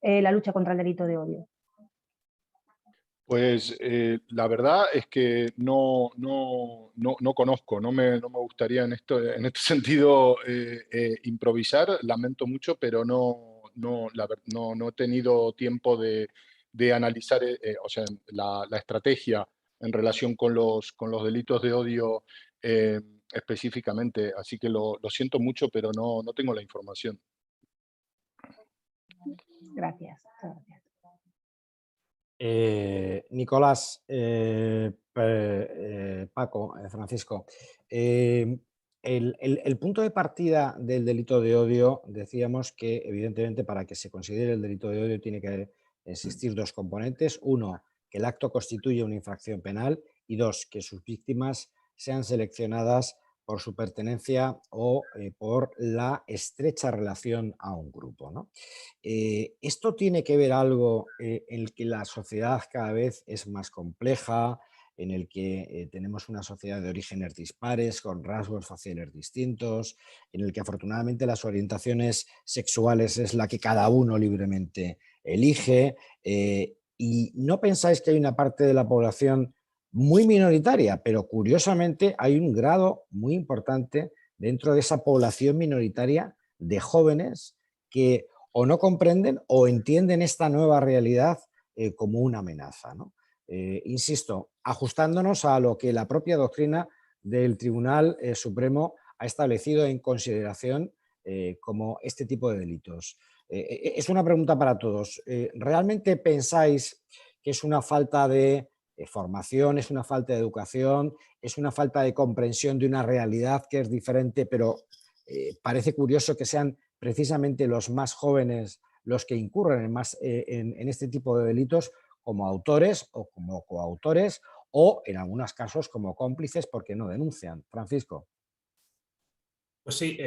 Speaker 6: la lucha contra el delito de odio?
Speaker 5: Pues la verdad es que no conozco, no me gustaría en este sentido improvisar, lamento mucho, pero no he tenido tiempo de analizar o sea, la estrategia en relación con los delitos de odio específicamente, así que lo siento mucho, pero no tengo la información.
Speaker 6: Gracias.
Speaker 1: Nicolás, Paco, Francisco, el punto de partida del delito de odio, decíamos que evidentemente para que se considere el delito de odio tiene que existir dos componentes. Uno, que el acto constituye una infracción penal y dos, que sus víctimas sean seleccionadas por su pertenencia o por la estrecha relación a un grupo, ¿no? Esto tiene que ver algo en el que la sociedad cada vez es más compleja, en el que tenemos una sociedad de orígenes dispares, con rasgos faciales distintos, en el que afortunadamente las orientaciones sexuales es la que cada uno libremente elige. ¿Y no pensáis que hay una parte de la población muy minoritaria, pero curiosamente hay un grado muy importante dentro de esa población minoritaria de jóvenes que o no comprenden o entienden esta nueva realidad como una amenaza, ¿no? insisto, ajustándonos a lo que la propia doctrina del Tribunal Supremo ha establecido en consideración como este tipo de delitos. Es una pregunta para todos. ¿Realmente pensáis que es una falta de formación, es una falta de educación, es una falta de comprensión de una realidad que es diferente, pero parece curioso que sean precisamente los más jóvenes los que incurren en este tipo de delitos como autores o como coautores o en algunos casos como cómplices porque no denuncian? Francisco.
Speaker 4: Pues sí,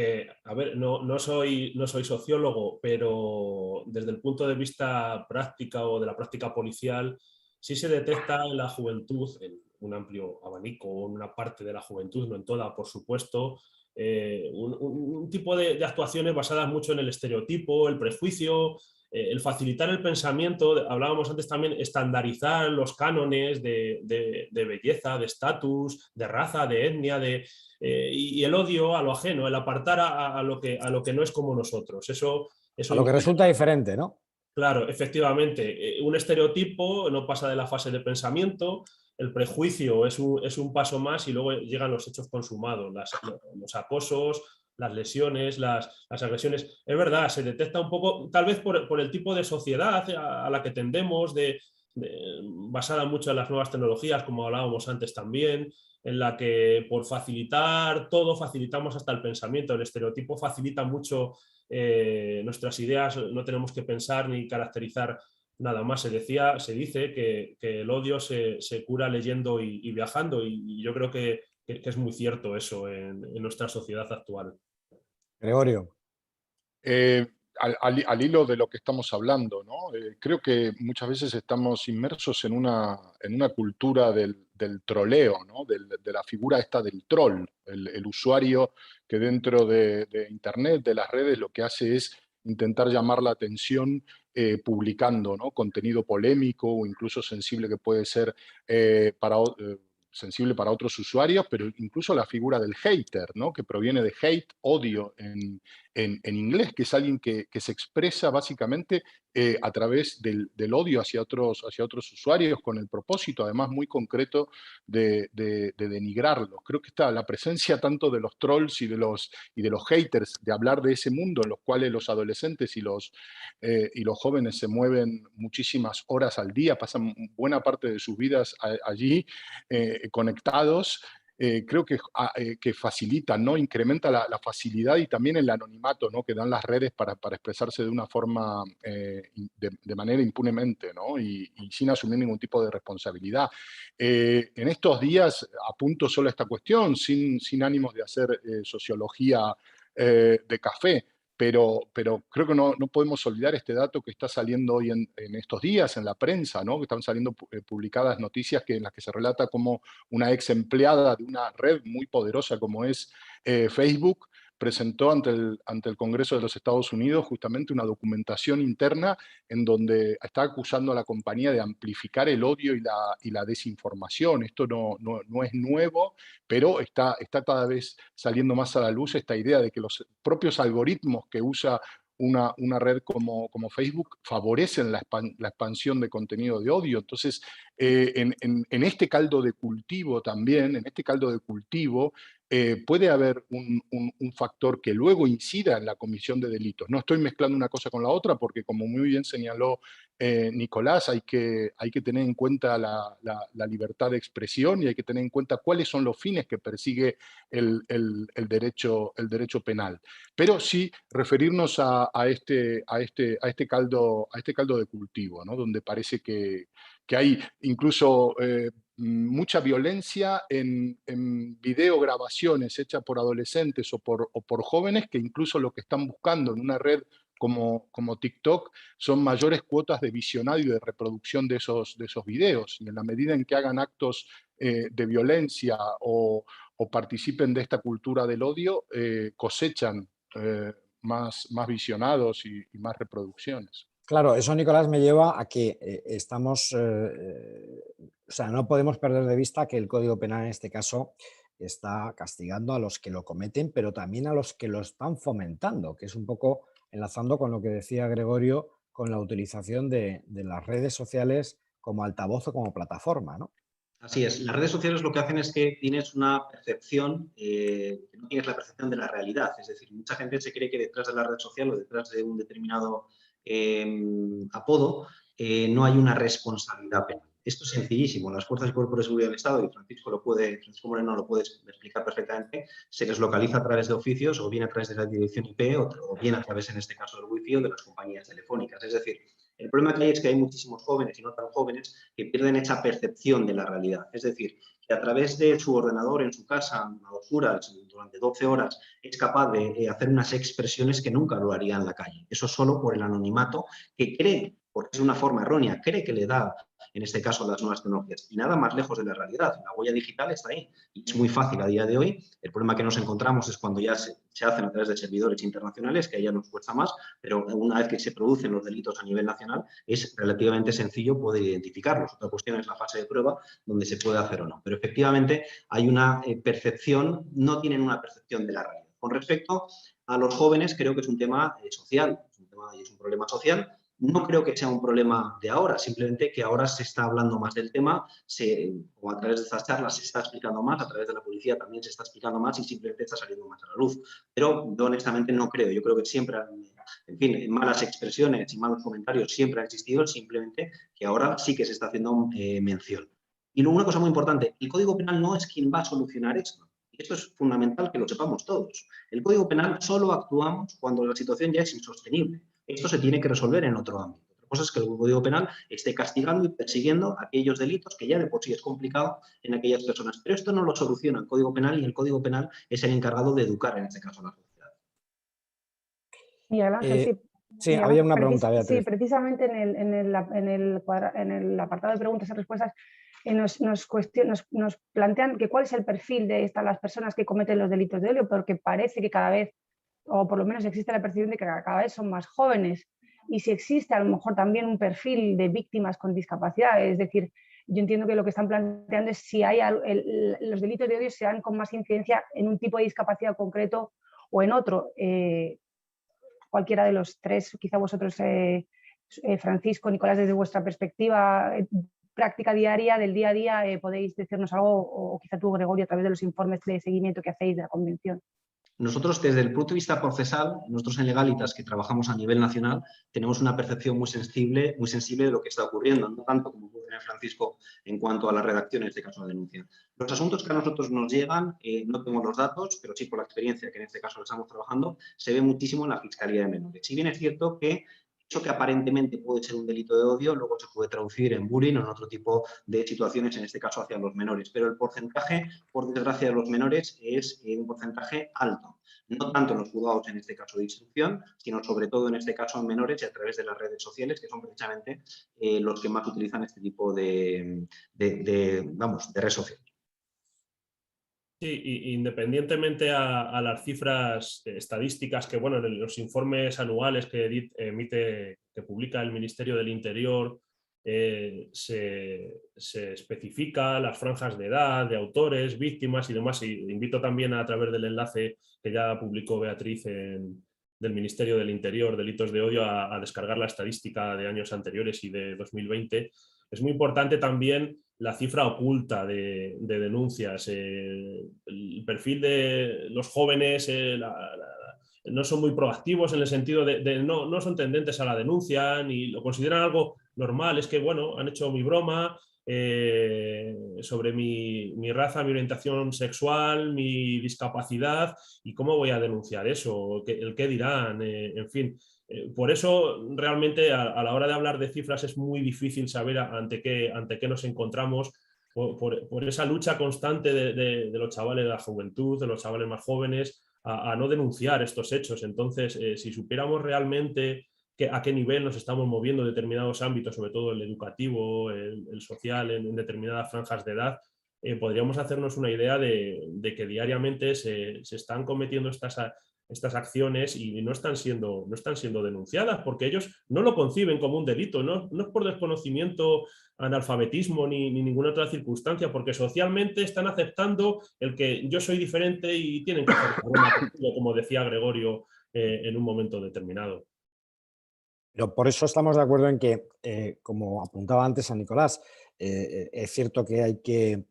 Speaker 4: a ver, no soy sociólogo, pero desde el punto de vista práctica o de la práctica policial, sí se detecta en la juventud, en un amplio abanico, en una parte de la juventud, no en toda, por supuesto, un tipo de actuaciones basadas mucho en el estereotipo, el prejuicio, el facilitar el pensamiento. Hablábamos antes también, estandarizar los cánones de belleza, de estatus, de raza, de etnia, y el odio a lo ajeno, el apartar a lo que no es como nosotros. Eso
Speaker 1: A lo que
Speaker 4: implica,
Speaker 1: resulta diferente, ¿no?
Speaker 4: claro, efectivamente, un estereotipo no pasa de la fase de pensamiento, el prejuicio es un paso más y luego llegan los hechos consumados, los acosos, las lesiones, las agresiones. Es verdad, se detecta un poco, tal vez por el tipo de sociedad a la que tendemos, basada mucho en las nuevas tecnologías, como hablábamos antes también, en la que por facilitar todo, facilitamos hasta el pensamiento. El estereotipo facilita mucho nuestras ideas, no tenemos que pensar ni caracterizar nada más. Se dice que el odio se cura leyendo y viajando, y yo creo que es muy cierto eso en nuestra sociedad actual.
Speaker 1: Gregorio.
Speaker 5: Al hilo de lo que estamos hablando, ¿no? Creo que muchas veces estamos inmersos en una cultura del troleo, ¿no? De la figura esta del troll, el usuario que dentro de Internet, de las redes, lo que hace es intentar llamar la atención publicando, ¿no? Contenido polémico o incluso sensible que puede ser sensible para otros usuarios, pero incluso la figura del hater, ¿no? Que proviene de hate, odio en inglés, que es alguien que se expresa básicamente a través del odio hacia otros usuarios, con el propósito, además, muy concreto de denigrarlos. Creo que está la presencia tanto de los trolls y de los haters, de hablar de ese mundo en los cuales los adolescentes y los jóvenes se mueven muchísimas horas al día, pasan buena parte de sus vidas allí conectados. Creo que facilita, ¿no? Incrementa la facilidad y también el anonimato, ¿no? Que dan las redes para expresarse de una forma, de manera impunemente, ¿no? Y sin asumir ningún tipo de responsabilidad. En estos días apunto solo a esta cuestión, sin ánimos de hacer sociología de café, pero creo que no podemos olvidar este dato que está saliendo hoy en estos días en la prensa, ¿no? Que están saliendo publicadas noticias en las que se relata cómo una ex empleada de una red muy poderosa como es Facebook presentó ante el Congreso de los Estados Unidos justamente una documentación interna en donde está acusando a la compañía de amplificar el odio y la desinformación. Esto no es nuevo, pero está cada vez saliendo más a la luz esta idea de que los propios algoritmos que usa una red como Facebook favorecen la expansión de contenido de odio. Entonces, en este caldo de cultivo también, puede haber un factor que luego incida en la comisión de delitos. No estoy mezclando una cosa con la otra porque, como muy bien señaló Nicolás, hay que tener en cuenta la libertad de expresión y hay que tener en cuenta cuáles son los fines que persigue el derecho penal. Pero sí referirnos a este caldo de cultivo, ¿no? Donde parece que hay incluso mucha violencia en videograbaciones hechas por adolescentes o por jóvenes que incluso lo que están buscando en una red como TikTok son mayores cuotas de visionado y de reproducción de esos videos. Y en la medida en que hagan actos de violencia o participen de esta cultura del odio, cosechan más visionados y más reproducciones.
Speaker 1: Claro, eso, Nicolás, me lleva a que o sea, no podemos perder de vista que el Código Penal en este caso está castigando a los que lo cometen, pero también a los que lo están fomentando, que es un poco enlazando con lo que decía Gregorio, con la utilización de las redes sociales como altavoz o como plataforma, ¿no?
Speaker 3: Así es, las redes sociales lo que hacen es que tienes una percepción, que no tienes la percepción de la realidad, es decir, mucha gente se cree que detrás de la red social o detrás de un determinado apodo no hay una responsabilidad penal. Esto es sencillísimo, las fuerzas y cuerpos de seguridad del Estado, y Francisco Moreno lo puede explicar perfectamente, se les localiza a través de oficios o bien a través de la dirección IP o bien a través, en este caso, del wifi o de las compañías telefónicas. Es decir, el problema que hay es que hay muchísimos jóvenes y no tan jóvenes que pierden esa percepción de la realidad. Es decir, que a través de su ordenador en su casa, a oscuras, durante 12 horas, es capaz de hacer unas expresiones que nunca lo haría en la calle. Eso solo por el anonimato que cree, porque es una forma errónea, cree que le da, en este caso, las nuevas tecnologías. Y nada más lejos de la realidad. La huella digital está ahí. Y es muy fácil a día de hoy. El problema que nos encontramos es cuando ya se hacen a través de servidores internacionales, que ya nos cuesta más, pero una vez que se producen los delitos a nivel nacional, es relativamente sencillo poder identificarlos. Otra cuestión es la fase de prueba, donde se puede hacer o no. Pero efectivamente hay una percepción, no tienen una percepción de la realidad. Con respecto a los jóvenes, creo que es un tema social, es un problema social. No creo que sea un problema de ahora, simplemente que ahora se está hablando más del tema, o a través de estas charlas se está explicando más, a través de la policía también se está explicando más y simplemente está saliendo más a la luz. Pero yo honestamente no creo, yo creo que siempre, en fin, malas expresiones y malos comentarios siempre han existido, simplemente que ahora sí que se está haciendo mención. Y luego una cosa muy importante, el Código Penal no es quien va a solucionar esto. Y esto es fundamental que lo sepamos todos. El Código Penal solo actuamos cuando la situación ya es insostenible. Esto se tiene que resolver en otro ámbito. Otra cosa es que el Código Penal esté castigando y persiguiendo aquellos delitos que ya de por sí es complicado en aquellas personas. Pero esto no lo soluciona el Código Penal y el Código Penal es el encargado de educar, en este caso, a la sociedad.
Speaker 6: Miguel Ángel, sí.
Speaker 1: Sí, había una pregunta, Beatriz.
Speaker 6: Sí, precisamente en el apartado de preguntas y respuestas nos plantean que cuál es el perfil de las personas que cometen los delitos de odio, porque parece que cada vez, o por lo menos existe la percepción de que cada vez son más jóvenes, y si existe a lo mejor también un perfil de víctimas con discapacidad. Es decir, yo entiendo que lo que están planteando es si hay los delitos de odio se dan con más incidencia en un tipo de discapacidad concreto o en otro. Cualquiera de los tres, quizá vosotros, Francisco, Nicolás, desde vuestra perspectiva práctica diaria, del día a día, podéis decirnos algo, o quizá tú, Gregorio, a través de los informes de seguimiento que hacéis de la Convención.
Speaker 3: Nosotros, desde el punto de vista procesal, nosotros en Legalitas, que trabajamos a nivel nacional, tenemos una percepción muy sensible de lo que está ocurriendo, no tanto como ocurre en Francisco en cuanto a la redacción, en este caso la denuncia. Los asuntos que a nosotros nos llegan, no tengo los datos, pero sí por la experiencia que en este caso lo estamos trabajando, se ve muchísimo en la Fiscalía de Menores. Si bien es cierto que eso que aparentemente puede ser un delito de odio, luego se puede traducir en bullying o en otro tipo de situaciones, en este caso hacia los menores. Pero el porcentaje, por desgracia, de los menores es un porcentaje alto. No tanto en los juzgados, en este caso de instrucción, sino sobre todo en este caso en menores y a través de las redes sociales, que son precisamente los que más utilizan este tipo de red social.
Speaker 4: Sí, independientemente a las cifras estadísticas que, bueno, en los informes anuales que publica el Ministerio del Interior, se especifica las franjas de edad, de autores, víctimas y demás. Y invito también a través del enlace que ya publicó Beatriz del Ministerio del Interior, Delitos de Odio, a descargar la estadística de años anteriores y de 2020. Es muy importante también la cifra oculta de denuncias. El perfil de los jóvenes no son muy proactivos en el sentido de no son tendentes a la denuncia ni lo consideran algo normal. Es que, bueno, han hecho mi broma sobre mi raza, mi orientación sexual, mi discapacidad, y cómo voy a denunciar eso, el qué dirán, en fin. Por eso realmente a la hora de hablar de cifras es muy difícil saber ante qué nos encontramos por esa lucha constante de los chavales de la juventud, de los chavales más jóvenes, a no denunciar estos hechos. Entonces, si supiéramos realmente a qué nivel nos estamos moviendo en determinados ámbitos, sobre todo el educativo, el social, en determinadas franjas de edad, podríamos hacernos una idea de que diariamente se están cometiendo estas acciones y no están siendo denunciadas, porque ellos no lo conciben como un delito, no es por desconocimiento, analfabetismo ni ninguna otra circunstancia, porque socialmente están aceptando el que yo soy diferente y tienen que hacer una cosa, como decía Gregorio en un momento determinado.
Speaker 1: Pero por eso estamos de acuerdo en que, como apuntaba antes a Nicolás, es cierto que hay que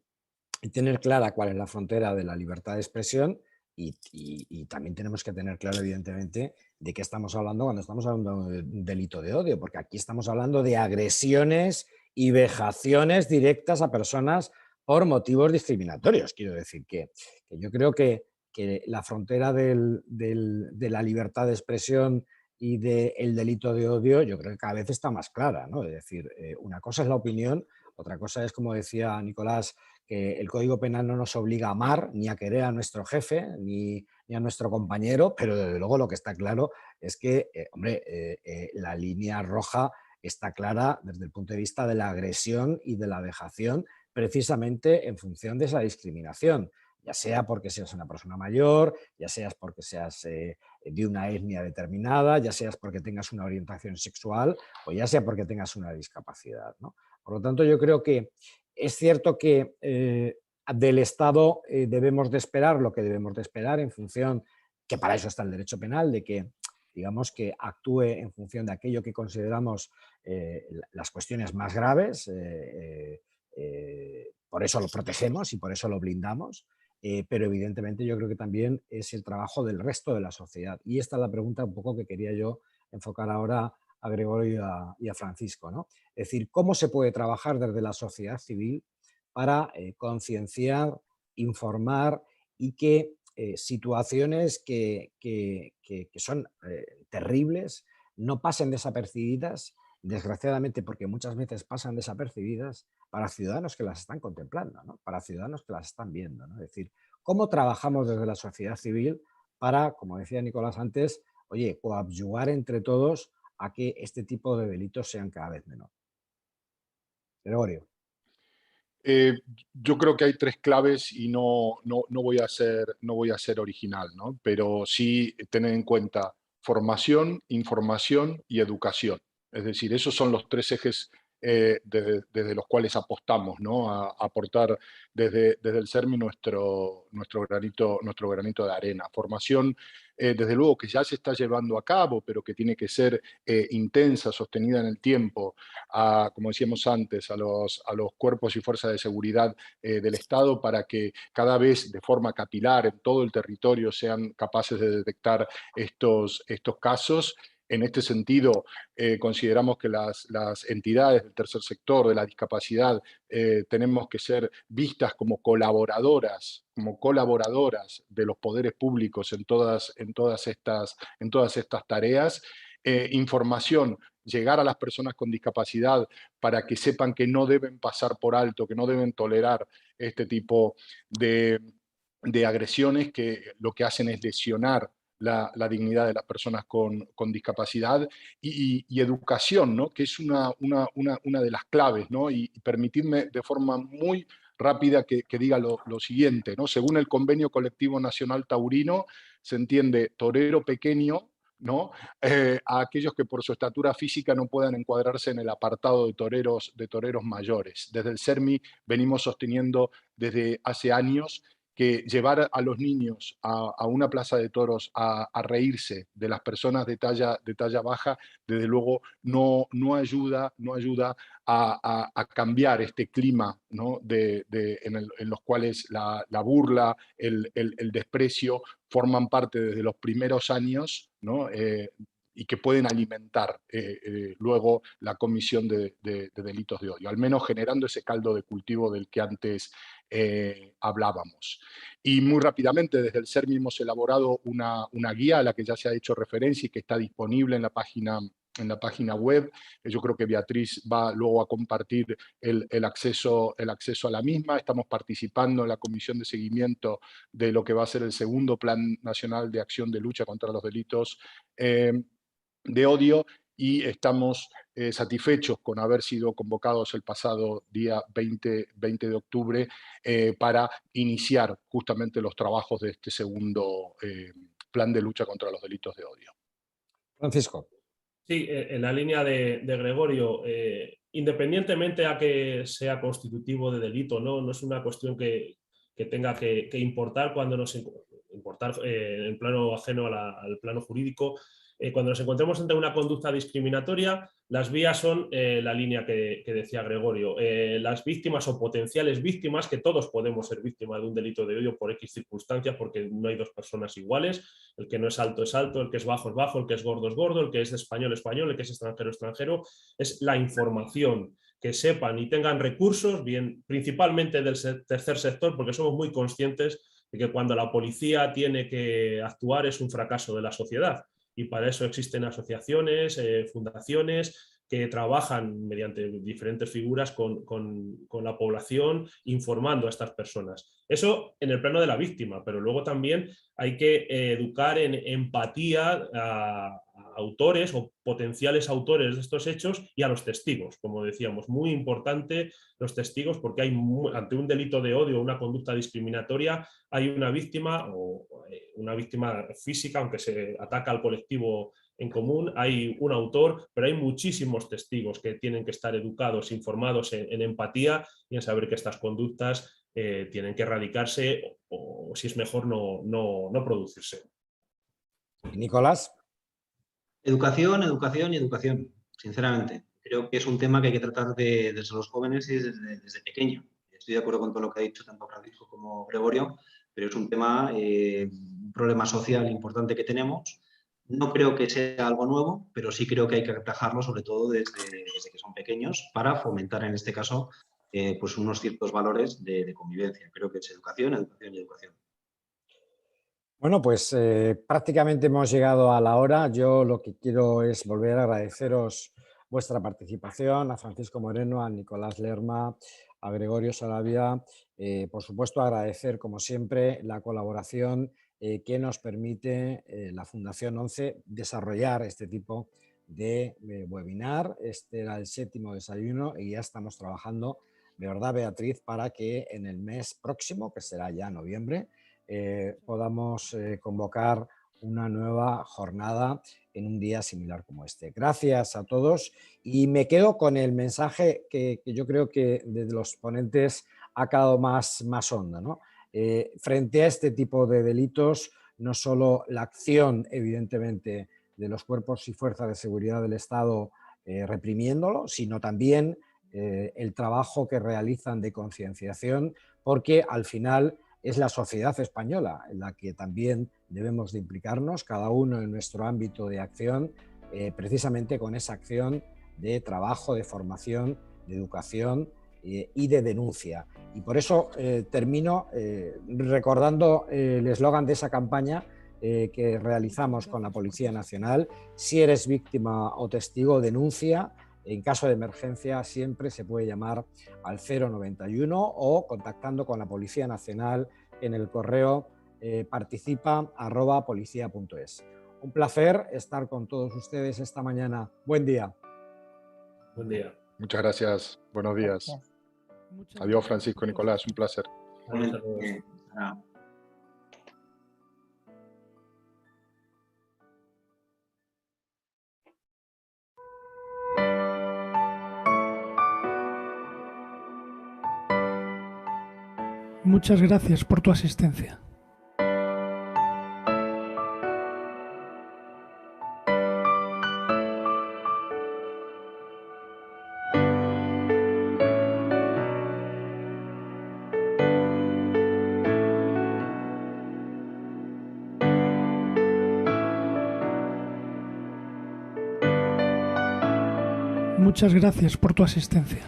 Speaker 1: tener clara cuál es la frontera de la libertad de expresión y también tenemos que tener claro, evidentemente, de qué estamos hablando cuando estamos hablando de un delito de odio, porque aquí estamos hablando de agresiones y vejaciones directas a personas por motivos discriminatorios. Quiero decir que yo creo que la frontera de la libertad de expresión y del delito de odio, yo creo que cada vez está más clara, ¿no? Es decir, una cosa es la opinión, otra cosa es, como decía Nicolás, que el Código Penal no nos obliga a amar ni a querer a nuestro jefe ni a nuestro compañero, pero desde luego lo que está claro es que, hombre, la línea roja está clara desde el punto de vista de la agresión y de la vejación, precisamente en función de esa discriminación, ya sea porque seas una persona mayor, ya seas porque seas de una etnia determinada, ya seas porque tengas una orientación sexual o ya sea porque tengas una discapacidad, ¿no? Por lo tanto, yo creo que es cierto que del Estado debemos de esperar lo que debemos de esperar en función, que para eso está el derecho penal, de que, digamos, que actúe en función de aquello que consideramos las cuestiones más graves, por eso lo protegemos y por eso lo blindamos, pero evidentemente yo creo que también es el trabajo del resto de la sociedad. Y esta es la pregunta un poco que quería yo enfocar ahora a Gregorio y a Francisco, ¿no? Es decir, ¿cómo se puede trabajar desde la sociedad civil para concienciar, informar y que situaciones que son terribles no pasen desapercibidas, desgraciadamente porque muchas veces pasan desapercibidas para ciudadanos que las están contemplando, ¿no? Para ciudadanos que las están viendo, ¿no? Es decir, ¿cómo trabajamos desde la sociedad civil para, como decía Nicolás antes, oye, coadyuvar entre todos a que este tipo de delitos sean cada vez menores? Gregorio.
Speaker 5: Eh, yo creo que hay tres claves y no voy a ser original, ¿no? Pero sí tener en cuenta formación, información y educación. Es decir, esos son los tres ejes desde los cuales apostamos, ¿no? A aportar desde el CERMI nuestro granito de arena. Formación, desde luego que ya se está llevando a cabo, pero que tiene que ser intensa, sostenida en el tiempo, como decíamos antes, a los cuerpos y fuerzas de seguridad del Estado para que cada vez de forma capilar en todo el territorio sean capaces de detectar estos casos. En este sentido, consideramos que las entidades del tercer sector, de la discapacidad, tenemos que ser vistas como colaboradoras de los poderes públicos en todas estas tareas. Información, llegar a las personas con discapacidad para que sepan que no deben pasar por alto, que no deben tolerar este tipo de agresiones que lo que hacen es lesionar la dignidad de las personas con discapacidad y educación, ¿no? Que es una de las claves, ¿no? Y permitidme de forma muy rápida que diga lo siguiente, ¿no? Según el Convenio Colectivo Nacional Taurino, se entiende torero pequeño, ¿no? A aquellos que por su estatura física no puedan encuadrarse en el apartado de toreros mayores. Desde el CERMI venimos sosteniendo desde hace años que llevar a los niños a una plaza de toros a reírse de las personas de talla baja, desde luego no ayuda a cambiar este clima, ¿no? en los cuales la burla, el desprecio forman parte desde los primeros años, ¿no? Y que pueden alimentar luego la comisión de delitos de odio, al menos generando ese caldo de cultivo del que antes hablábamos. Y muy rápidamente, desde el CERMI hemos elaborado una guía a la que ya se ha hecho referencia y que está disponible en la página web. Yo creo que Beatriz va luego a compartir el acceso a la misma. Estamos participando en la comisión de seguimiento de lo que va a ser el segundo Plan Nacional de Acción de Lucha contra los Delitos de Odio, y estamos satisfechos con haber sido convocados el pasado día 20 de octubre para iniciar justamente los trabajos de este segundo plan de lucha contra los delitos de odio.
Speaker 1: Francisco.
Speaker 4: Sí, en la línea de Gregorio, independientemente a que sea constitutivo de delito, no es una cuestión que tenga que importar cuando importar en plano ajeno al plano jurídico. Cuando nos encontremos ante una conducta discriminatoria, las vías son la línea que decía Gregorio. Las víctimas o potenciales víctimas, que todos podemos ser víctimas de un delito de odio por X circunstancias, porque no hay dos personas iguales. El que no es alto, el que es bajo, el que es gordo, el que es español, el que es extranjero. Es la información, que sepan y tengan recursos, bien, principalmente del tercer sector, porque somos muy conscientes de que cuando la policía tiene que actuar es un fracaso de la sociedad. Y para eso existen asociaciones, fundaciones que trabajan mediante diferentes figuras con la población, informando a estas personas. Eso en el plano de la víctima, pero luego también hay que educar en empatía a autores o potenciales autores de estos hechos y a los testigos. Como decíamos, muy importante los testigos, porque ante un delito de odio o una conducta discriminatoria hay una víctima, o una víctima física, aunque se ataca al colectivo en común, hay un autor, pero hay muchísimos testigos que tienen que estar educados, informados en empatía y en saber que estas conductas tienen que erradicarse o si es mejor no producirse.
Speaker 1: Nicolás.
Speaker 3: Educación, educación y educación, sinceramente. Creo que es un tema que hay que tratar desde los jóvenes y desde pequeño. Estoy de acuerdo con todo lo que ha dicho tanto Francisco como Gregorio, pero es un tema, un problema social importante que tenemos. No creo que sea algo nuevo, pero sí creo que hay que atajarlo, sobre todo desde que son pequeños, para fomentar en este caso pues unos ciertos valores de convivencia. Creo que es educación, educación y educación.
Speaker 1: Bueno, pues prácticamente hemos llegado a la hora. Yo lo que quiero es volver a agradeceros vuestra participación, a Francisco Moreno, a Nicolás Lerma, a Gregorio Saravia. Por supuesto, agradecer, como siempre, la colaboración que nos permite la Fundación 11 desarrollar este tipo de webinar. Este era el 7º desayuno y ya estamos trabajando, de verdad, Beatriz, para que en el mes próximo, que será ya noviembre, podamos convocar una nueva jornada en un día similar como este. Gracias a todos y me quedo con el mensaje que yo creo que de los ponentes ha quedado más hondo, ¿no? Frente a este tipo de delitos, no solo la acción, evidentemente, de los cuerpos y fuerzas de seguridad del Estado reprimiéndolo, sino también el trabajo que realizan de concienciación, porque al final es la sociedad española en la que también debemos de implicarnos, cada uno en nuestro ámbito de acción, precisamente con esa acción de trabajo, de formación, de educación y de denuncia. Y por eso termino recordando el eslogan de esa campaña que realizamos con la Policía Nacional: si eres víctima o testigo, denuncia. En caso de emergencia siempre se puede llamar al 091 o contactando con la Policía Nacional en el correo participa@policia.es. Un placer estar con todos ustedes esta mañana. Buen día.
Speaker 4: Buen día.
Speaker 5: Muchas gracias. Buenos días.
Speaker 6: Gracias.
Speaker 5: Adiós, Francisco, Nicolás. Un placer.
Speaker 4: Adiós a todos.
Speaker 7: Muchas gracias por tu asistencia. Muchas gracias por tu asistencia.